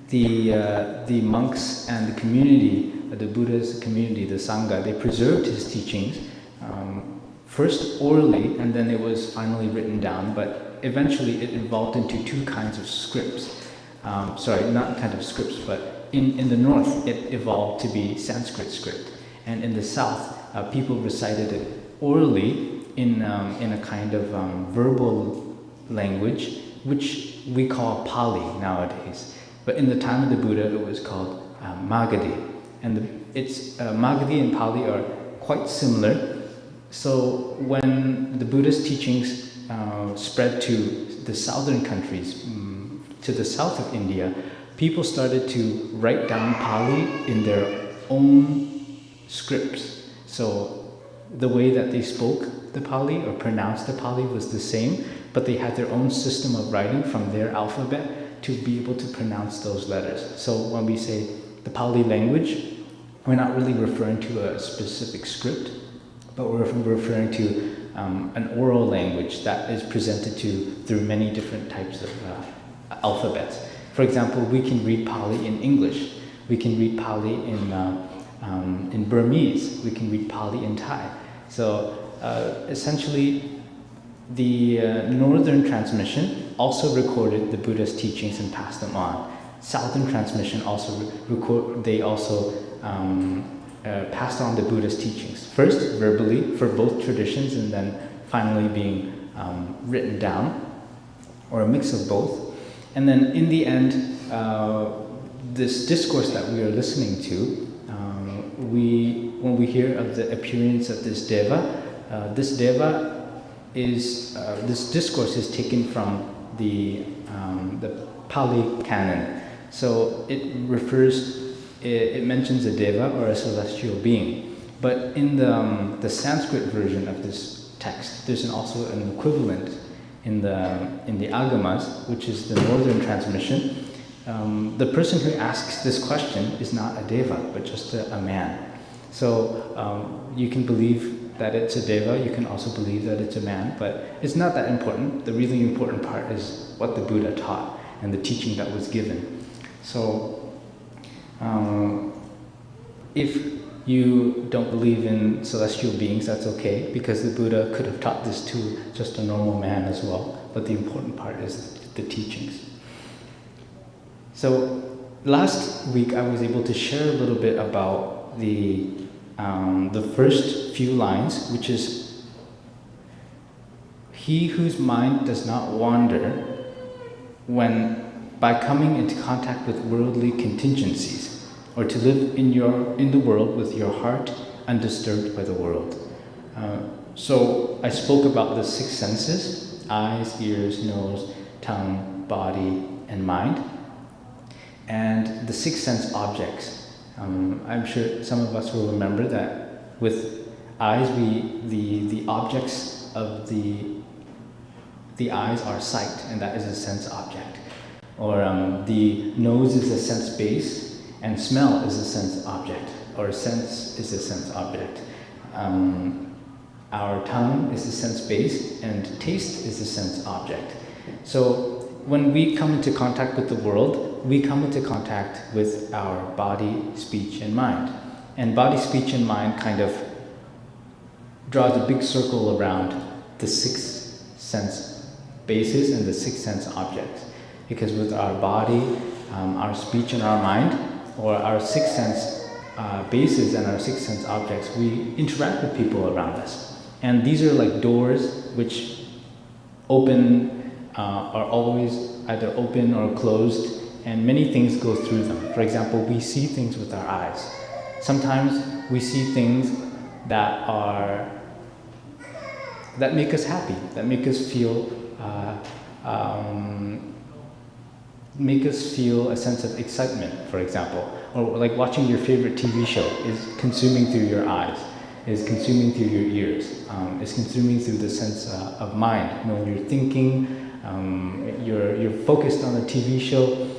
Speaker 3: the monks and the community, the Buddha's community, the Sangha, they preserved his teachings, first orally, and then it was finally written down, but eventually it evolved into two kinds of scripts. Not kind of scripts, but in the north it evolved to be Sanskrit script, and in the south people recited it orally in a kind of verbal language, which we call Pali nowadays. But in the time of the Buddha, it was called Magadhi, and Magadhi and Pali are quite similar. So when the Buddha's teachings spread to the southern countries, to the south of India, people started to write down Pali in their own scripts. So the way that they spoke the Pali or pronounced the Pali was the same, but they had their own system of writing from their alphabet to be able to pronounce those letters. So when we say the Pali language, we're not really referring to a specific script, but we're referring to an oral language that is presented through many different types of alphabets. For example, we can read Pali in English, we can read Pali in Burmese, we can read Pali in Thai. So essentially, the northern transmission also recorded the Buddha's teachings and passed them on. Southern transmission also passed on the Buddha's teachings, first verbally for both traditions, and then finally being written down, or a mix of both. And then in the end, this discourse that we are listening to, when we hear of the appearance of this deva, this discourse is taken from the Pali canon. So it mentions a deva, or a celestial being. But in the Sanskrit version of this text, there's also an equivalent in the Agamas, which is the northern transmission. The person who asks this question is not a deva, but just a man. So you can believe that it's a deva, you can also believe that it's a man, but it's not that important. The really important part is what the Buddha taught and the teaching that was given. So if you don't believe in celestial beings, that's okay, because the Buddha could have taught this to just a normal man as well, but the important part is the teachings. So last week I was able to share a little bit about the first few lines, which is, he whose mind does not wander by coming into contact with worldly contingencies, or to live in the world with your heart undisturbed by the world. So I spoke about the six senses, eyes, ears, nose, tongue, body, and mind. And the six sense objects. I'm sure some of us will remember that with eyes, the objects of the eyes are sight, and that is a sense object. Or the nose is a sense base, and smell is a sense object, or sense is a sense object. Our tongue is a sense base, and taste is a sense object. So when we come into contact with the world, we come into contact with our body, speech, and mind. And body, speech, and mind kind of draws a big circle around the six sense bases and the six sense objects. Because with our body, our speech, and our mind, or our six sense bases and our six sense objects, we interact with people around us. And these are like doors which open, are always either open or closed, and many things go through them. For example, we see things with our eyes. Sometimes we see things that make us happy, that make us feel a sense of excitement, for example. Or like watching your favorite TV show is consuming through your eyes, is consuming through your ears, is consuming through the sense of mind. When you're thinking, you're focused on a TV show,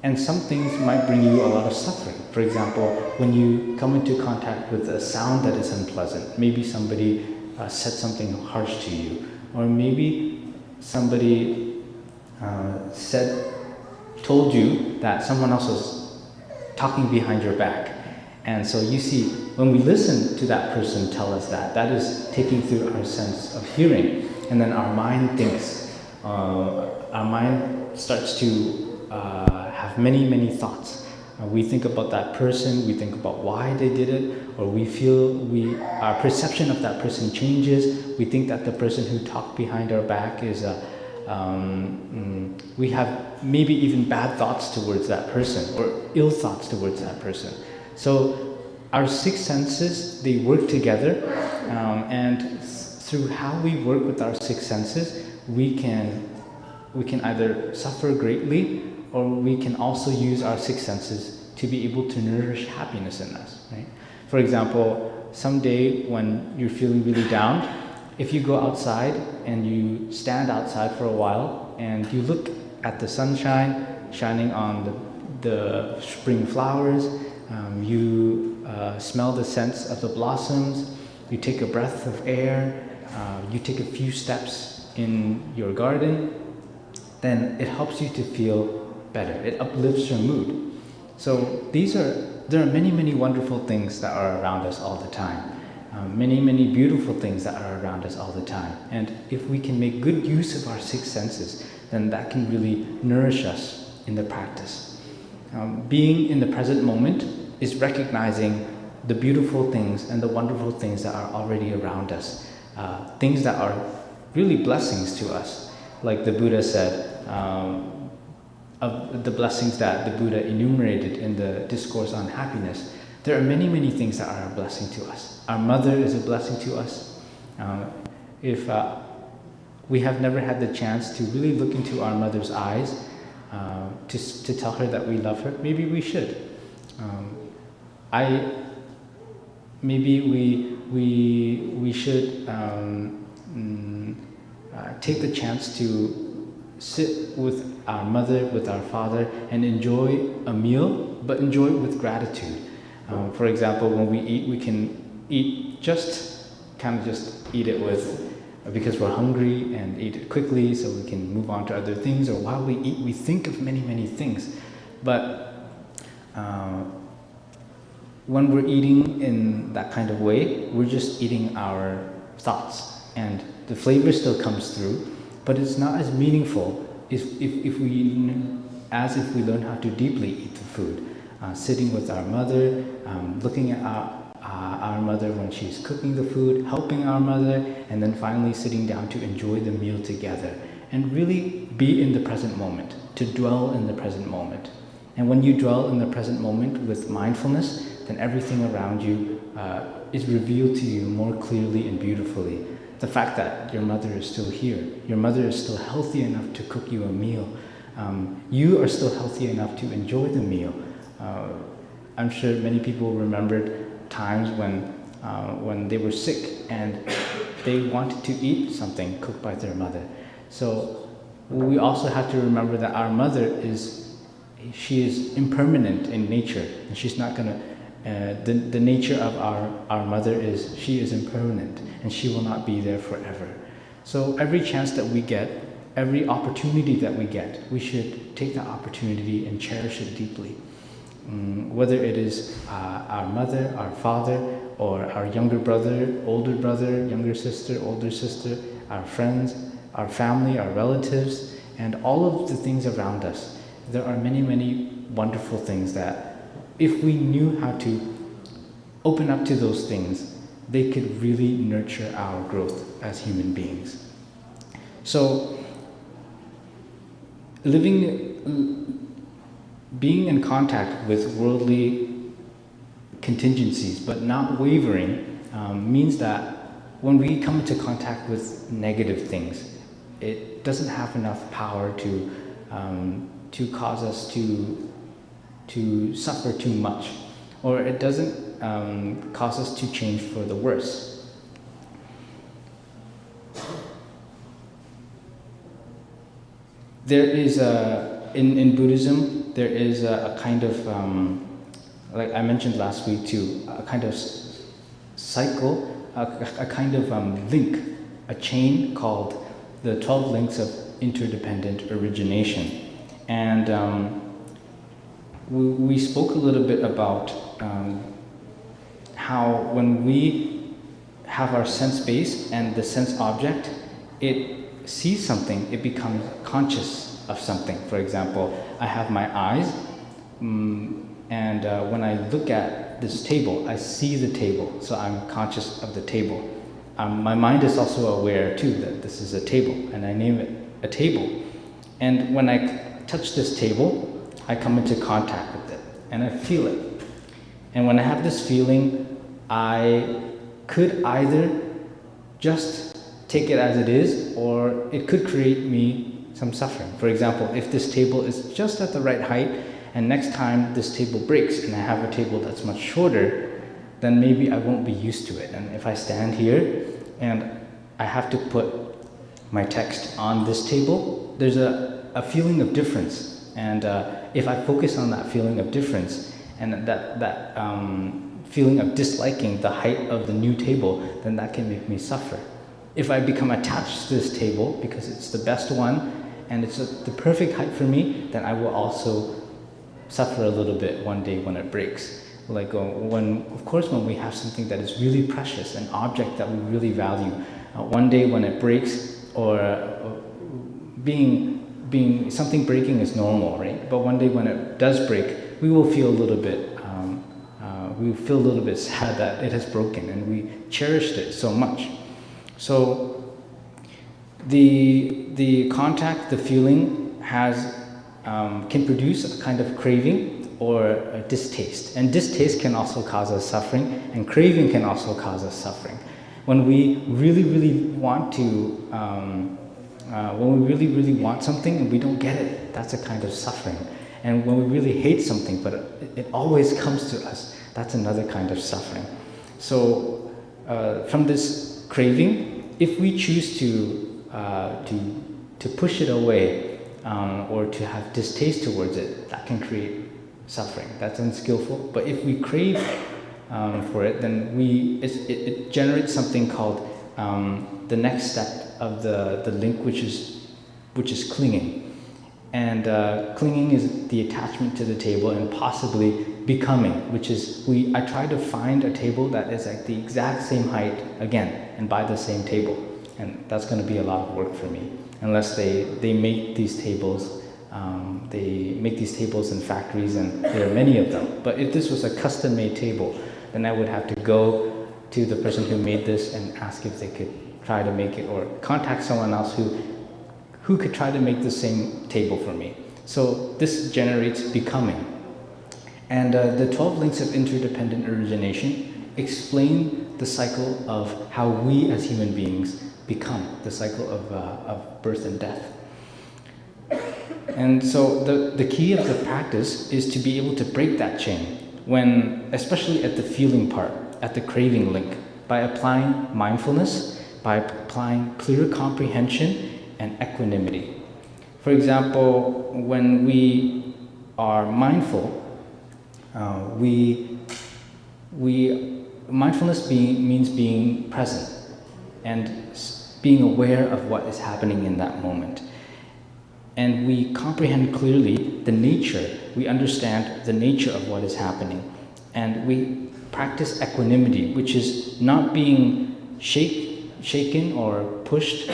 Speaker 3: and some things might bring you a lot of suffering. For example, when you come into contact with a sound that is unpleasant, maybe somebody said something harsh to you, or maybe somebody told you that someone else was talking behind your back. And so you see, when we listen to that person tell us that is taking through our sense of hearing. And then our mind thinks, our mind starts to have many, many thoughts. We think about that person, we think about why they did it, or we feel our perception of that person changes. We think that the person who talked behind our back is we have maybe even bad thoughts towards that person, or ill thoughts towards that person. So our six senses, they work together, and through how we work with our six senses, we can either suffer greatly, or we can also use our six senses to be able to nourish happiness in us, right? For example, someday when you're feeling really down, if you go outside and you stand outside for a while and you look at the sunshine shining on the spring flowers, you smell the scents of the blossoms, you take a breath of air, you take a few steps in your garden, then it helps you to feel better. It uplifts your mood. So there are many, many wonderful things that are around us all the time. Many, many beautiful things that are around us all the time. And if we can make good use of our six senses, then that can really nourish us in the practice. Being in the present moment is recognizing the beautiful things and the wonderful things that are already around us. Things that are really blessings to us. Like the Buddha said, of the blessings that the Buddha enumerated in the Discourse on Happiness, there are many, many things that are a blessing to us. Our mother is a blessing to us. If we have never had the chance to really look into our mother's eyes, to tell her that we love her, maybe we should. Maybe we should take the chance to sit with our mother, with our father, and enjoy a meal, but enjoy it with gratitude. For example, when we eat, we can eat just eat it because we're hungry, and eat it quickly so we can move on to other things. Or while we eat, we think of many, many things. But when we're eating in that kind of way, we're just eating our thoughts, and the flavor still comes through, but it's not as meaningful if we learn how to deeply eat the food. Sitting with our mother, looking at our mother when she's cooking the food, helping our mother, and then finally sitting down to enjoy the meal together. And really be in the present moment, to dwell in the present moment. And when you dwell in the present moment with mindfulness, then everything around you is revealed to you more clearly and beautifully. the fact that your mother is still here, your mother is still healthy enough to cook you a meal, you are still healthy enough to enjoy the meal. I'm sure many people remembered times when they were sick and they wanted to eat something cooked by their mother. So we also have to remember that our mother she is impermanent in nature, and she's not gonna. The nature of our mother is she is impermanent, and she will not be there forever. So every chance that we get, every opportunity that we get, we should take that opportunity and cherish it deeply. Whether it is our mother, our father, or our younger brother, younger sister, older sister, our friends, our family, our relatives, and all of the things around us. There are many, many wonderful things that if we knew how to open up to those things, they could really nurture our growth as human beings. So, being in contact with worldly contingencies but not wavering means that when we come into contact with negative things, it doesn't have enough power to cause us to suffer too much, or it doesn't cause us to change for the worse. There is in Buddhism, there is a kind of, like I mentioned last week too, a kind of cycle, a kind of link, a chain called the 12 links of interdependent origination. And we spoke a little bit about how when we have our sense base and the sense object, it sees something, it becomes conscious of something. For example, I have my eyes, and when I look at this table, I see the table, so I'm conscious of the table. My mind is also aware too that this is a table, and I name it a table. And when I touch this table, I come into contact with it, and I feel it. And when I have this feeling, I could either just take it as it is, or it could create me some suffering. For example, if this table is just at the right height, and next time this table breaks and I have a table that's much shorter, then maybe I won't be used to it. And if I stand here and I have to put my text on this table, there's a feeling of difference. And if I focus on that feeling of difference and that feeling of disliking the height of the new table, then that can make me suffer. If I become attached to this table because it's the best one and it's the perfect height for me, then I will also suffer a little bit one day when it breaks. Like when we have something that is really precious, an object that we really value, one day when it breaks, or something breaking is normal, right? But one day when it does break, we will feel a little bit sad that it has broken, and we cherished it so much. So the contact, the feeling can produce a kind of craving or a distaste. And distaste can also cause us suffering, and craving can also cause us suffering. When we really, really want something and we don't get it, that's a kind of suffering. And when we really hate something, but it always comes to us, that's another kind of suffering. So from this craving, if we choose to push it away or to have distaste towards it, that can create suffering. That's unskillful. But if we crave for it, then it generates something called the next step of the link, which is clinging. And clinging is the attachment to the table, and possibly becoming, which is I try to find a table that is at the exact same height again and buy the same table. And that's going to be a lot of work for me, unless they make these tables. They make these tables in factories, and there are many of them. But if this was a custom-made table, then I would have to go to the person who made this and ask if they could try to make it, or contact someone else who could try to make the same table for me. So this generates becoming. And the 12 links of interdependent origination explain the cycle of how we as human beings become, the cycle of birth and death. And so the key of the practice is to be able to break that chain, when, especially at the feeling part, at the craving link, by applying mindfulness, by applying clear comprehension and equanimity. For example, when we are mindful, mindfulness means being present and being aware of what is happening in that moment. And we comprehend clearly the nature, we understand the nature of what is happening. And we practice equanimity, which is not being shaken or pushed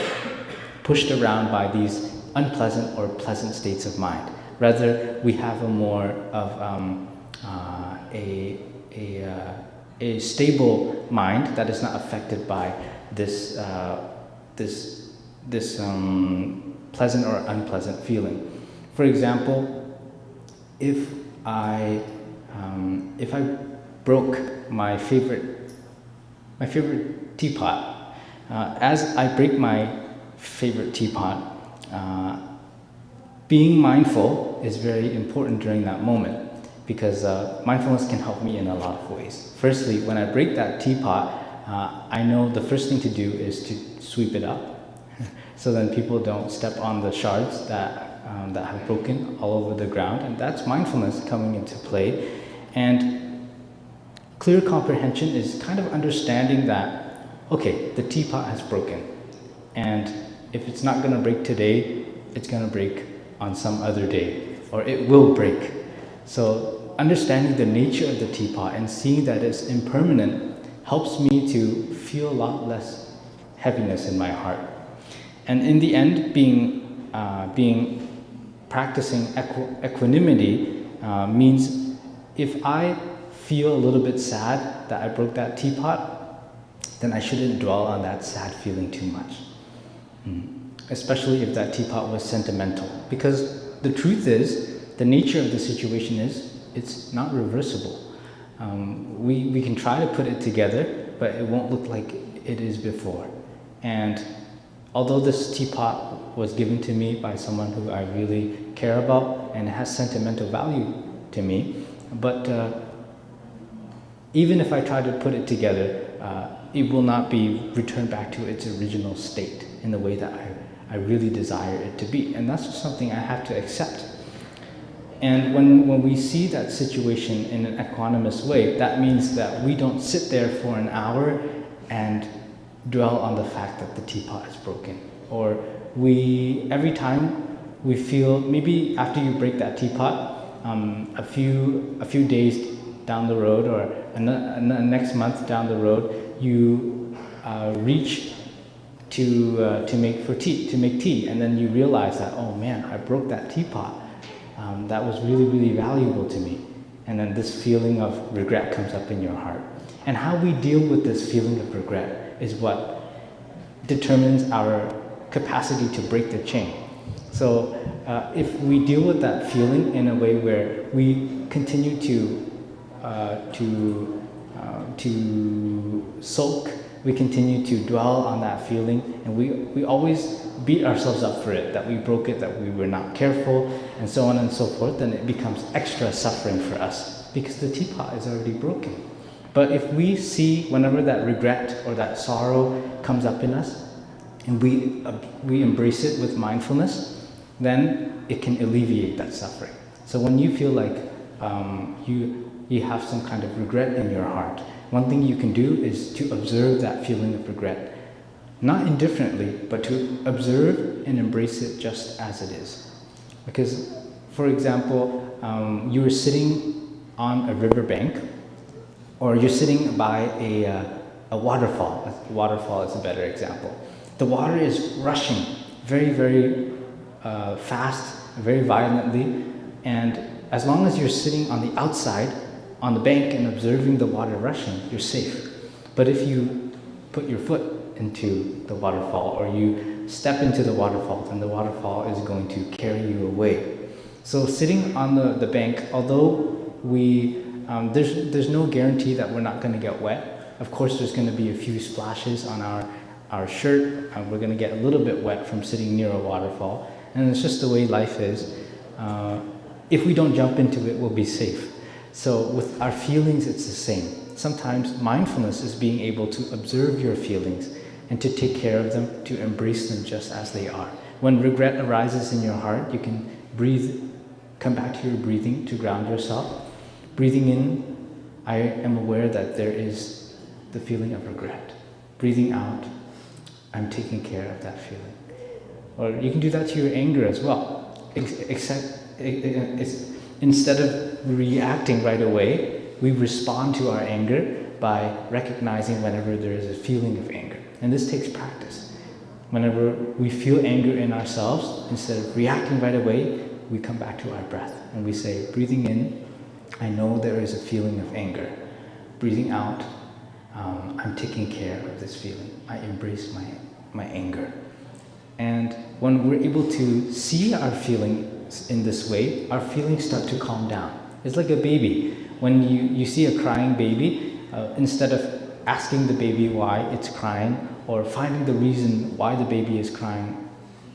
Speaker 3: around by these unpleasant or pleasant states of mind. Rather, we have a more of a stable mind that is not affected by this pleasant or unpleasant feeling. For example, if I broke my favorite teapot, as I break my favorite teapot, being mindful is very important during that moment, because mindfulness can help me in a lot of ways. Firstly, when I break that teapot, I know the first thing to do is to sweep it up, so then people don't step on the shards that have broken all over the ground, and that's mindfulness coming into play. And clear comprehension is kind of understanding that, okay, the teapot has broken, and if it's not going to break today, it's going to break on some other day, or it will break. So understanding the nature of the teapot and seeing that it's impermanent helps me to feel a lot less heaviness in my heart. And in the end, practicing equanimity means if I feel a little bit sad that I broke that teapot, then I shouldn't dwell on that sad feeling too much. Especially if that teapot was sentimental. Because the truth is, the nature of the situation is, it's not reversible. We can try to put it together, but it won't look like it is before. And although this teapot was given to me by someone who I really care about and it has sentimental value to me, but even if I try to put it together, it will not be returned back to its original state in the way that I really desire it to be. And that's just something I have to accept. And when we see that situation in an equanimous way, that means that we don't sit there for an hour and dwell on the fact that the teapot is broken. Or every time we feel, maybe after you break that teapot, a few days down the road, or next month down the road, you reach to make tea, and then you realize that, oh man, I broke that teapot. That was really, really valuable to me. And then this feeling of regret comes up in your heart. And how we deal with this feeling of regret is what determines our capacity to break the chain. So if we deal with that feeling in a way where we continue to sulk, we continue to dwell on that feeling, and we always beat ourselves up for it, that we broke it, that we were not careful, and so on and so forth, then it becomes extra suffering for us because the teapot is already broken. But if we see whenever that regret or that sorrow comes up in us, and we embrace it with mindfulness, then it can alleviate that suffering. So when you feel like you have some kind of regret in your heart, one thing you can do is to observe that feeling of regret. Not indifferently, but to observe and embrace it just as it is. Because, for example, you were sitting on a riverbank, or you're sitting by a waterfall. A waterfall is a better example. The water is rushing very, very fast, very violently, and as long as you're sitting on the outside, on the bank and observing the water rushing, you're safe. But if you put your foot into the waterfall, or you step into the waterfall, then the waterfall is going to carry you away. So sitting on the bank, although there's no guarantee that we're not going to get wet. Of course, there's going to be a few splashes on our shirt. We're going to get a little bit wet from sitting near a waterfall. And it's just the way life is. If we don't jump into it, we'll be safe. So with our feelings, it's the same. Sometimes mindfulness is being able to observe your feelings and to take care of them, to embrace them just as they are. When regret arises in your heart, you can breathe, come back to your breathing to ground yourself. Breathing in, I am aware that there is the feeling of regret. Breathing out, I'm taking care of that feeling. Or you can do that to your anger as well. Instead of reacting right away, we respond to our anger by recognizing whenever there is a feeling of anger. And this takes practice. Whenever we feel anger in ourselves, instead of reacting right away, we come back to our breath and we say, breathing in, I know there is a feeling of anger. Breathing out, I'm taking care of this feeling. I embrace my anger. And when we're able to see our feelings in this way, our feelings start to calm down. It's like a baby. When you see a crying baby, instead of asking the baby why it's crying or finding the reason why the baby is crying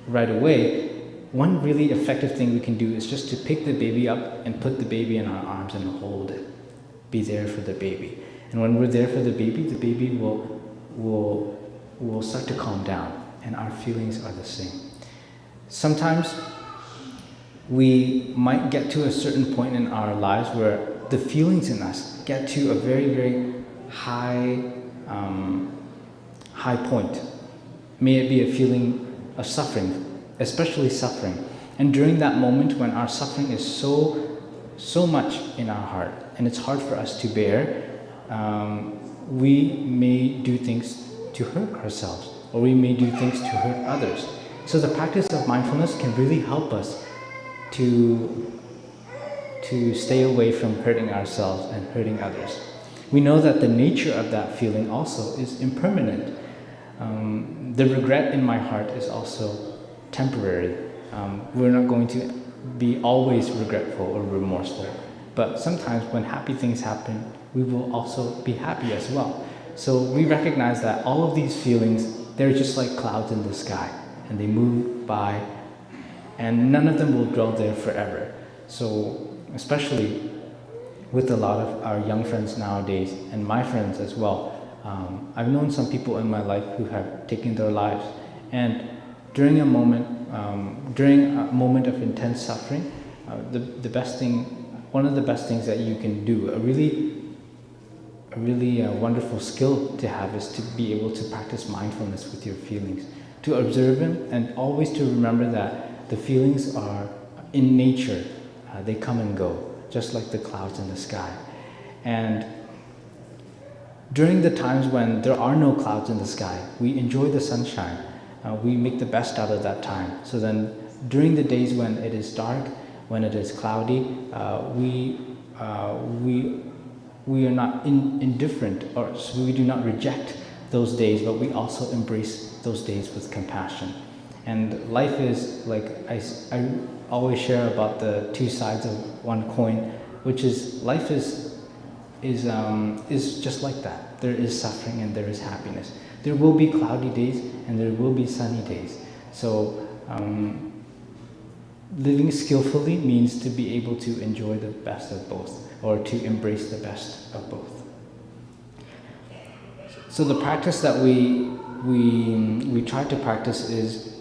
Speaker 3: right away, one really effective thing we can do is just to pick the baby up and put the baby in our arms and hold it. Be there for the baby. And when we're there for the baby will start to calm down, and our feelings are the same. Sometimes we might get to a certain point in our lives where the feelings in us get to a very, very high point. May it be a feeling of suffering, especially suffering. And during that moment when our suffering is so much in our heart and it's hard for us to bear, we may do things to hurt ourselves, or we may do things to hurt others. So the practice of mindfulness can really help us to stay away from hurting ourselves and hurting others. We know that the nature of that feeling also is impermanent. The regret in my heart is also temporary. We're not going to be always regretful or remorseful. But sometimes when happy things happen, we will also be happy as well. So we recognize that all of these feelings, they're just like clouds in the sky, and they move by, and none of them will dwell there forever. So especially with a lot of our young friends nowadays, and my friends as well, I've known some people in my life who have taken their lives, and during a moment of intense suffering, one of the best things that you can do, a really wonderful skill to have, is to be able to practice mindfulness with your feelings, to observe them, and always to remember that the feelings are in nature. They come and go, just like the clouds in the sky. And during the times when there are no clouds in the sky, we enjoy the sunshine. We make the best out of that time. So then during the days when it is dark, when it is cloudy, we are not indifferent, or so we do not reject those days, but we also embrace those days with compassion. And life is like, I always share about the two sides of one coin, which is life is just like that. There is suffering and there is happiness. There will be cloudy days and there will be sunny days. So living skillfully means to be able to enjoy the best of both, or to embrace the best of both. So the practice that we try to practice is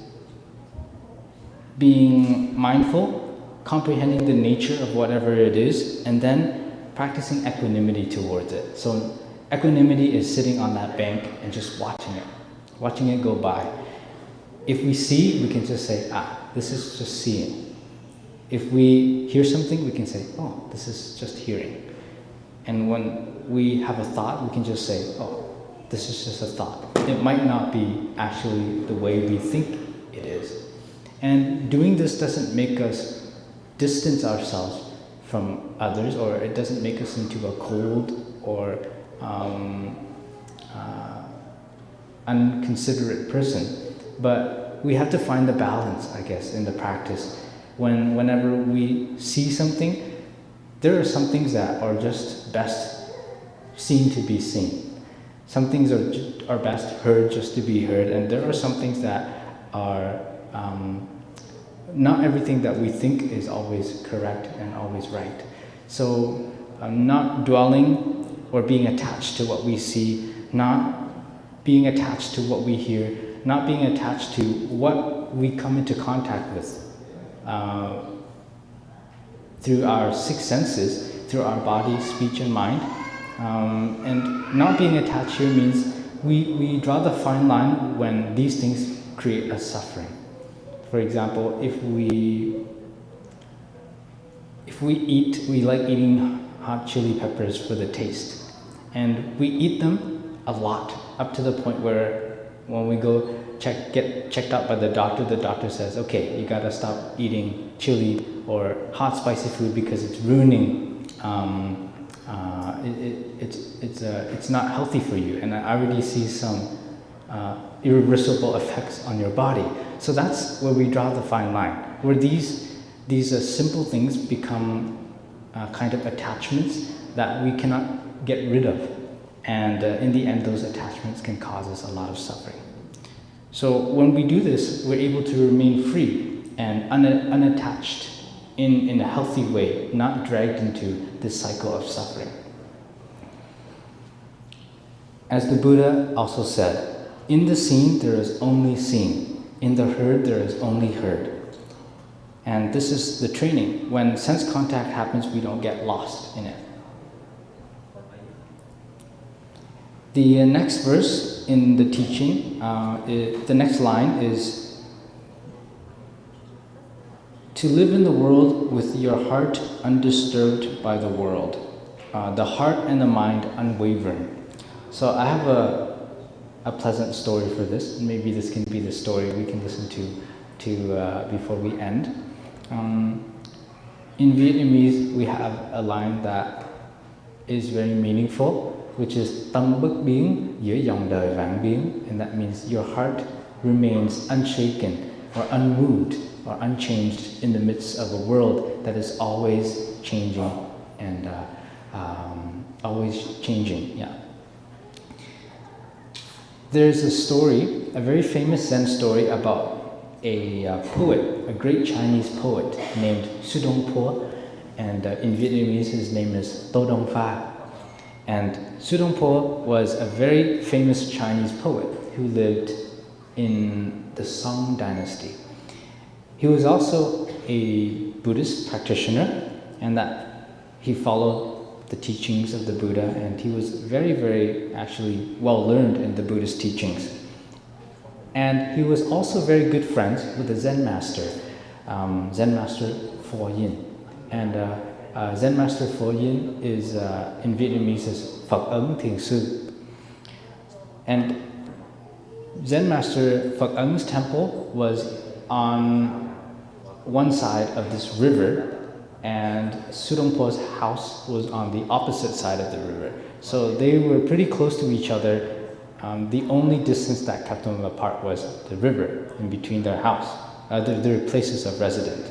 Speaker 3: being mindful, comprehending the nature of whatever it is, and then practicing equanimity towards it. So equanimity is sitting on that bank and just watching it go by. If we see, we can just say, this is just seeing. If we hear something, we can say, this is just hearing. And when we have a thought, we can just say, this is just a thought. It might not be actually the way we think it is. And doing this doesn't make us distance ourselves from others, or it doesn't make us into a cold or unconsiderate person. But we have to find the balance, I guess, in the practice. Whenever we see something, there are some things that are just best seen to be seen. Some things are best heard just to be heard, and there are some things that are not everything that we think is always correct and always right. So not dwelling or being attached to what we see, not being attached to what we hear, not being attached to what we come into contact with through our six senses, through our body, speech, and mind. And not being attached here means we draw the fine line when these things create a suffering. For example, if we like eating hot chili peppers for the taste, and we eat them a lot, up to the point where when we go get checked out by the doctor says, okay, you gotta stop eating chili or hot spicy food because it's ruining, it's not healthy for you, and I already see some irreversible effects on your body. So that's where we draw the fine line, where these simple things become kind of attachments that we cannot get rid of, and in the end those attachments can cause us a lot of suffering. So when we do this, we're able to remain free and unattached in a healthy way, not dragged into this cycle of suffering. As the Buddha also said, in the seen there is only seen, in the heard there is only heard. And this is the training. When sense contact happens, we don't get lost in it. The next verse in the teaching, the next line is, to live in the world with your heart undisturbed by the world, the heart and the mind unwavering. So I have a pleasant story for this. Maybe this can be the story we can listen to before we end. In Vietnamese, we have a line that is very meaningful, which is tâm bất biến giữa dòng đời vạn biến, and that means your heart remains unshaken or unmoved or unchanged in the midst of a world that is always changing and always changing. Yeah. There's a story, a very famous Zen story about a poet, a great Chinese poet named Su Dong Po, and in Vietnamese his name is To Dong Pha. And Su Dong Po was a very famous Chinese poet who lived in the Song dynasty. He was also a Buddhist practitioner, and that he followed the teachings of the Buddha, and he was very, very actually well learned in the Buddhist teachings. And he was also very good friends with the Zen master Phổ Yin. And Zen master Phổ Yin is in Vietnamese is Phật Ấn Thiền Sư. And Zen master Phật Ấn temple was on one side of this river, and Su Dong Po's house was on the opposite side of the river. So they were pretty close to each other. The only distance that kept them apart was the river in between their house, their places of residence.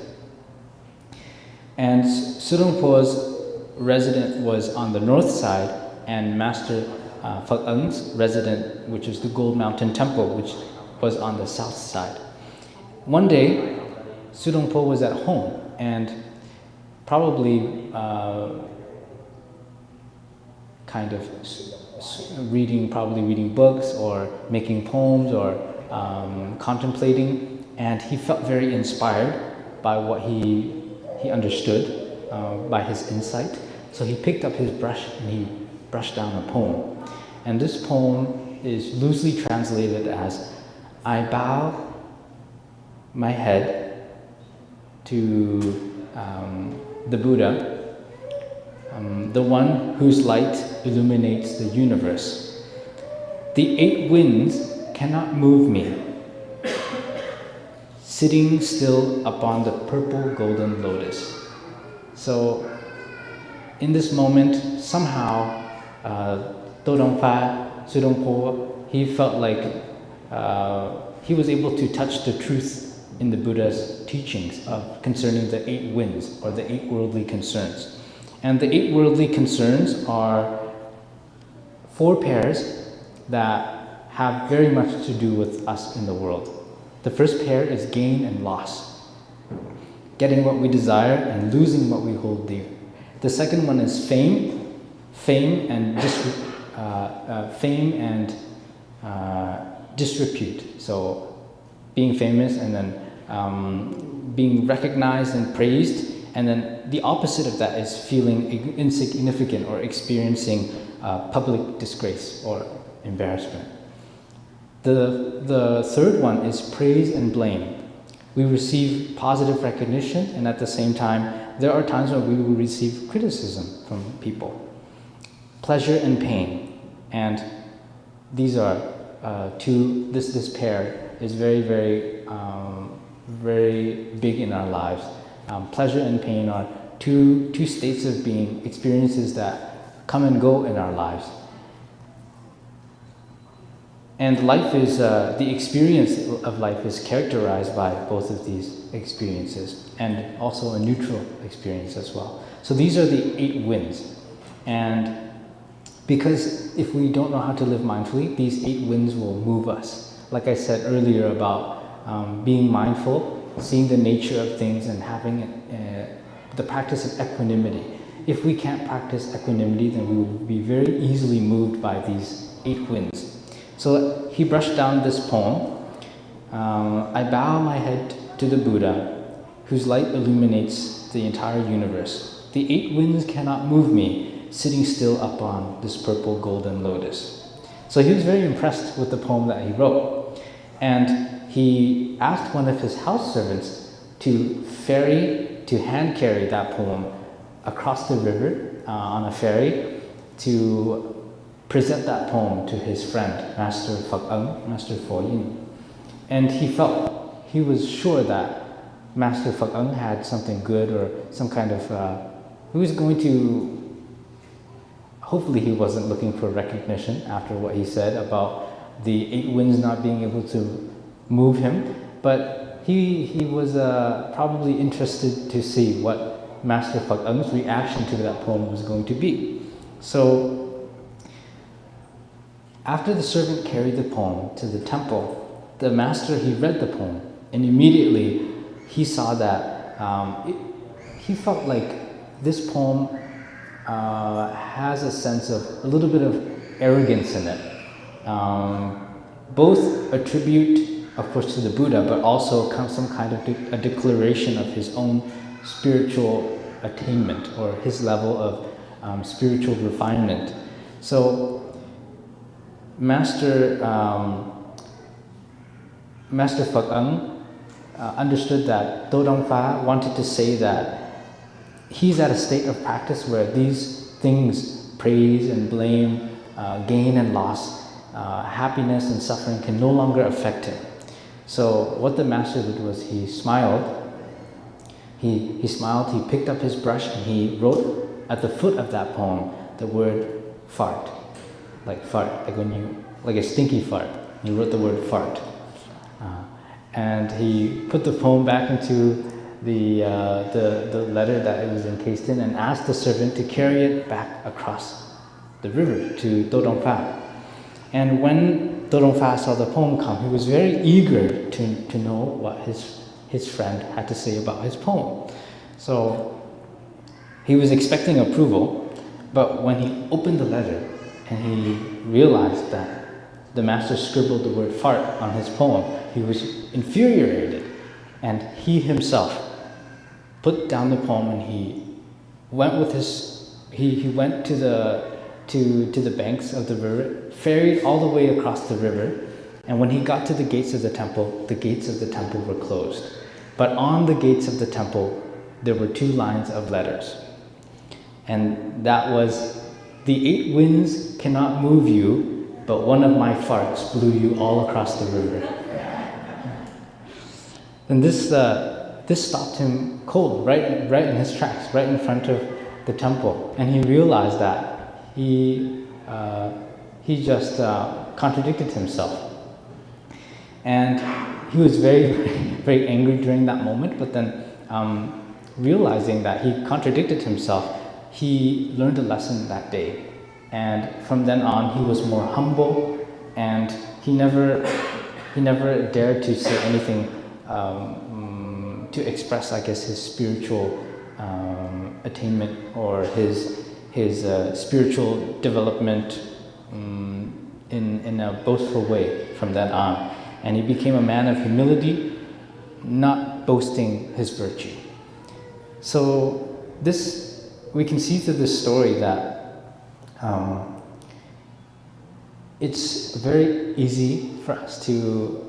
Speaker 3: And Su Dong Po's residence was on the north side, and Master Phật Ấn residence, which is the Gold Mountain Temple, which was on the south side. One day, Su Dong Po was at home, and probably kind of reading books or making poems or contemplating, and he felt very inspired by what he understood, by his insight. So he picked up his brush and he brushed down a poem. And this poem is loosely translated as, I bow my head to the Buddha, the one whose light illuminates the universe. The 8 winds cannot move me, sitting still upon the purple golden lotus. So in this moment, somehow, To Dong Pha, Su Dong Po, he felt like he was able to touch the truth in the Buddha's teachings concerning the 8 winds, or the 8 worldly concerns. And the 8 worldly concerns are 4 pairs that have very much to do with us in the world. The first pair is gain and loss, getting what we desire and losing what we hold dear. The second one is fame and disrepute. So being famous and then being recognized and praised, and then the opposite of that is feeling insignificant or experiencing public disgrace or embarrassment. The third one is praise and blame. We receive positive recognition, and at the same time, there are times when we will receive criticism from people. Pleasure and pain, and these are two. This pair is very, very, very big in our lives. Pleasure and pain are two states of being, experiences that come and go in our lives. And life is, the experience of life is characterized by both of these experiences, and also a neutral experience as well. So these are the 8 winds. And because if we don't know how to live mindfully, these 8 winds will move us. Like I said earlier about being mindful, seeing the nature of things, and having the practice of equanimity. If we can't practice equanimity, then we will be very easily moved by these 8 winds. So he brushed down this poem. I bow my head to the Buddha, whose light illuminates the entire universe. The 8 winds cannot move me, sitting still upon this purple golden lotus. So he was very impressed with the poem that he wrote. And he asked one of his house servants to hand carry that poem across the river on a ferry to present that poem to his friend, Master Phật Ấn, Master Phổ Yin. And he was sure that Master Phật Ấn had something good, or some kind of, he was going to, hopefully he wasn't looking for recognition after what he said about the 8 winds not being able to move him, but he was probably interested to see what Master Phật Ấn reaction to that poem was going to be. So after the servant carried the poem to the temple, the master, he read the poem, and immediately he saw that he felt like this poem has a sense of a little bit of arrogance in it. Both a tribute, of course, to the Buddha, but also some kind of a declaration of his own spiritual attainment, or his level of spiritual refinement. So Master Phật Ấn understood that Do Dong Fa wanted to say that he's at a state of practice where these things, praise and blame, gain and loss, happiness and suffering, can no longer affect him. So what the master did was he smiled. He smiled, he picked up his brush, and he wrote at the foot of that poem the word fart. Like a stinky fart. He wrote the word fart. And he put the poem back into the letter that it was encased in, and asked the servant to carry it back across the river to Do Dong Fa. And when Do Dong Fa saw the poem come, he was very eager to know what his friend had to say about his poem. So he was expecting approval, but when he opened the letter and he realized that the master scribbled the word fart on his poem, he was infuriated, and he himself put down the poem, and he went to the banks of the river, ferried all the way across the river, and when he got to the gates of the temple were closed. But on the gates of the temple, there were 2 lines of letters. And that was, the 8 winds cannot move you, but one of my farts blew you all across the river. And this stopped him cold, right in his tracks, right in front of the temple. And he realized that he just contradicted himself. And he was very, very angry during that moment, but then realizing that he contradicted himself, he learned a lesson that day. And from then on, he was more humble, and he never dared to say anything to express, I guess, his spiritual attainment or his spiritual development in a boastful way from then on. And he became a man of humility, not boasting his virtue. So this, we can see through this story that it's very easy for us to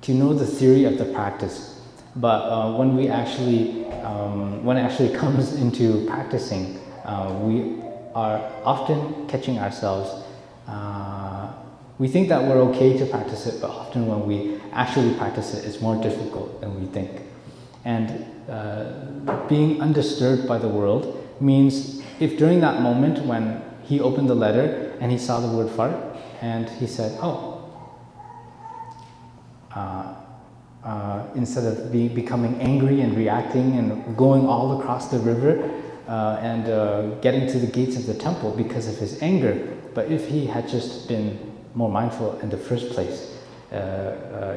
Speaker 3: know the theory of the practice, but when it actually comes into practicing, we are often catching ourselves. We think that we're okay to practice it, but often when we actually practice it, it's more difficult than we think. And being undisturbed by the world means if during that moment when he opened the letter and he saw the word fart and he said, instead of becoming angry and reacting and going all across the river and getting to the gates of the temple because of his anger, but if he had just been more mindful in the first place,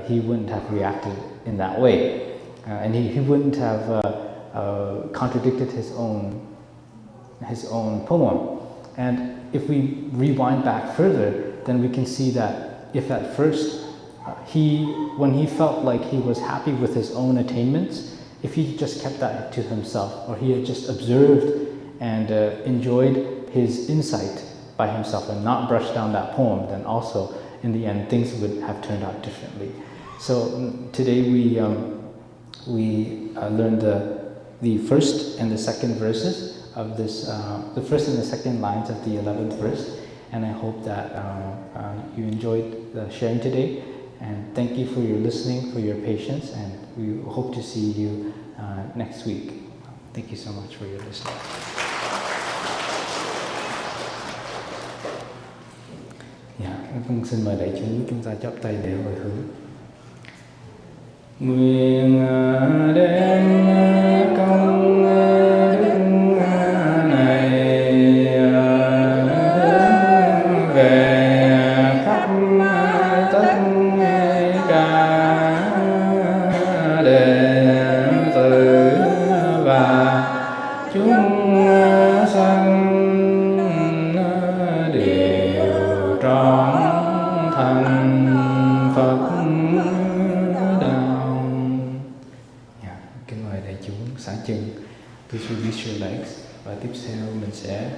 Speaker 3: he wouldn't have reacted in that way, and he wouldn't have contradicted his own poem. And if we rewind back further, then we can see that if at first when he felt like he was happy with his own attainments, if he just kept that to himself, or he had just observed and enjoyed his insight by himself and not brushed down that poem, then also in the end things would have turned out differently. So today we learned the first and the second verses of this, the first and the second lines of the 11th verse, and I hope that you enjoyed the sharing today. And thank you for your listening, for your patience, and we hope to see you next week. Thank you so much for your listening. Xin mời đại chúng ta chắp tay để hồi hướng. Nguyện đem công đức này về khắp tất cả đệ tử và chúng sanh đều trọn thành Phật đạo. Kính mời đại chúng sáng chân, please release your legs, và tiếp theo mình sẽ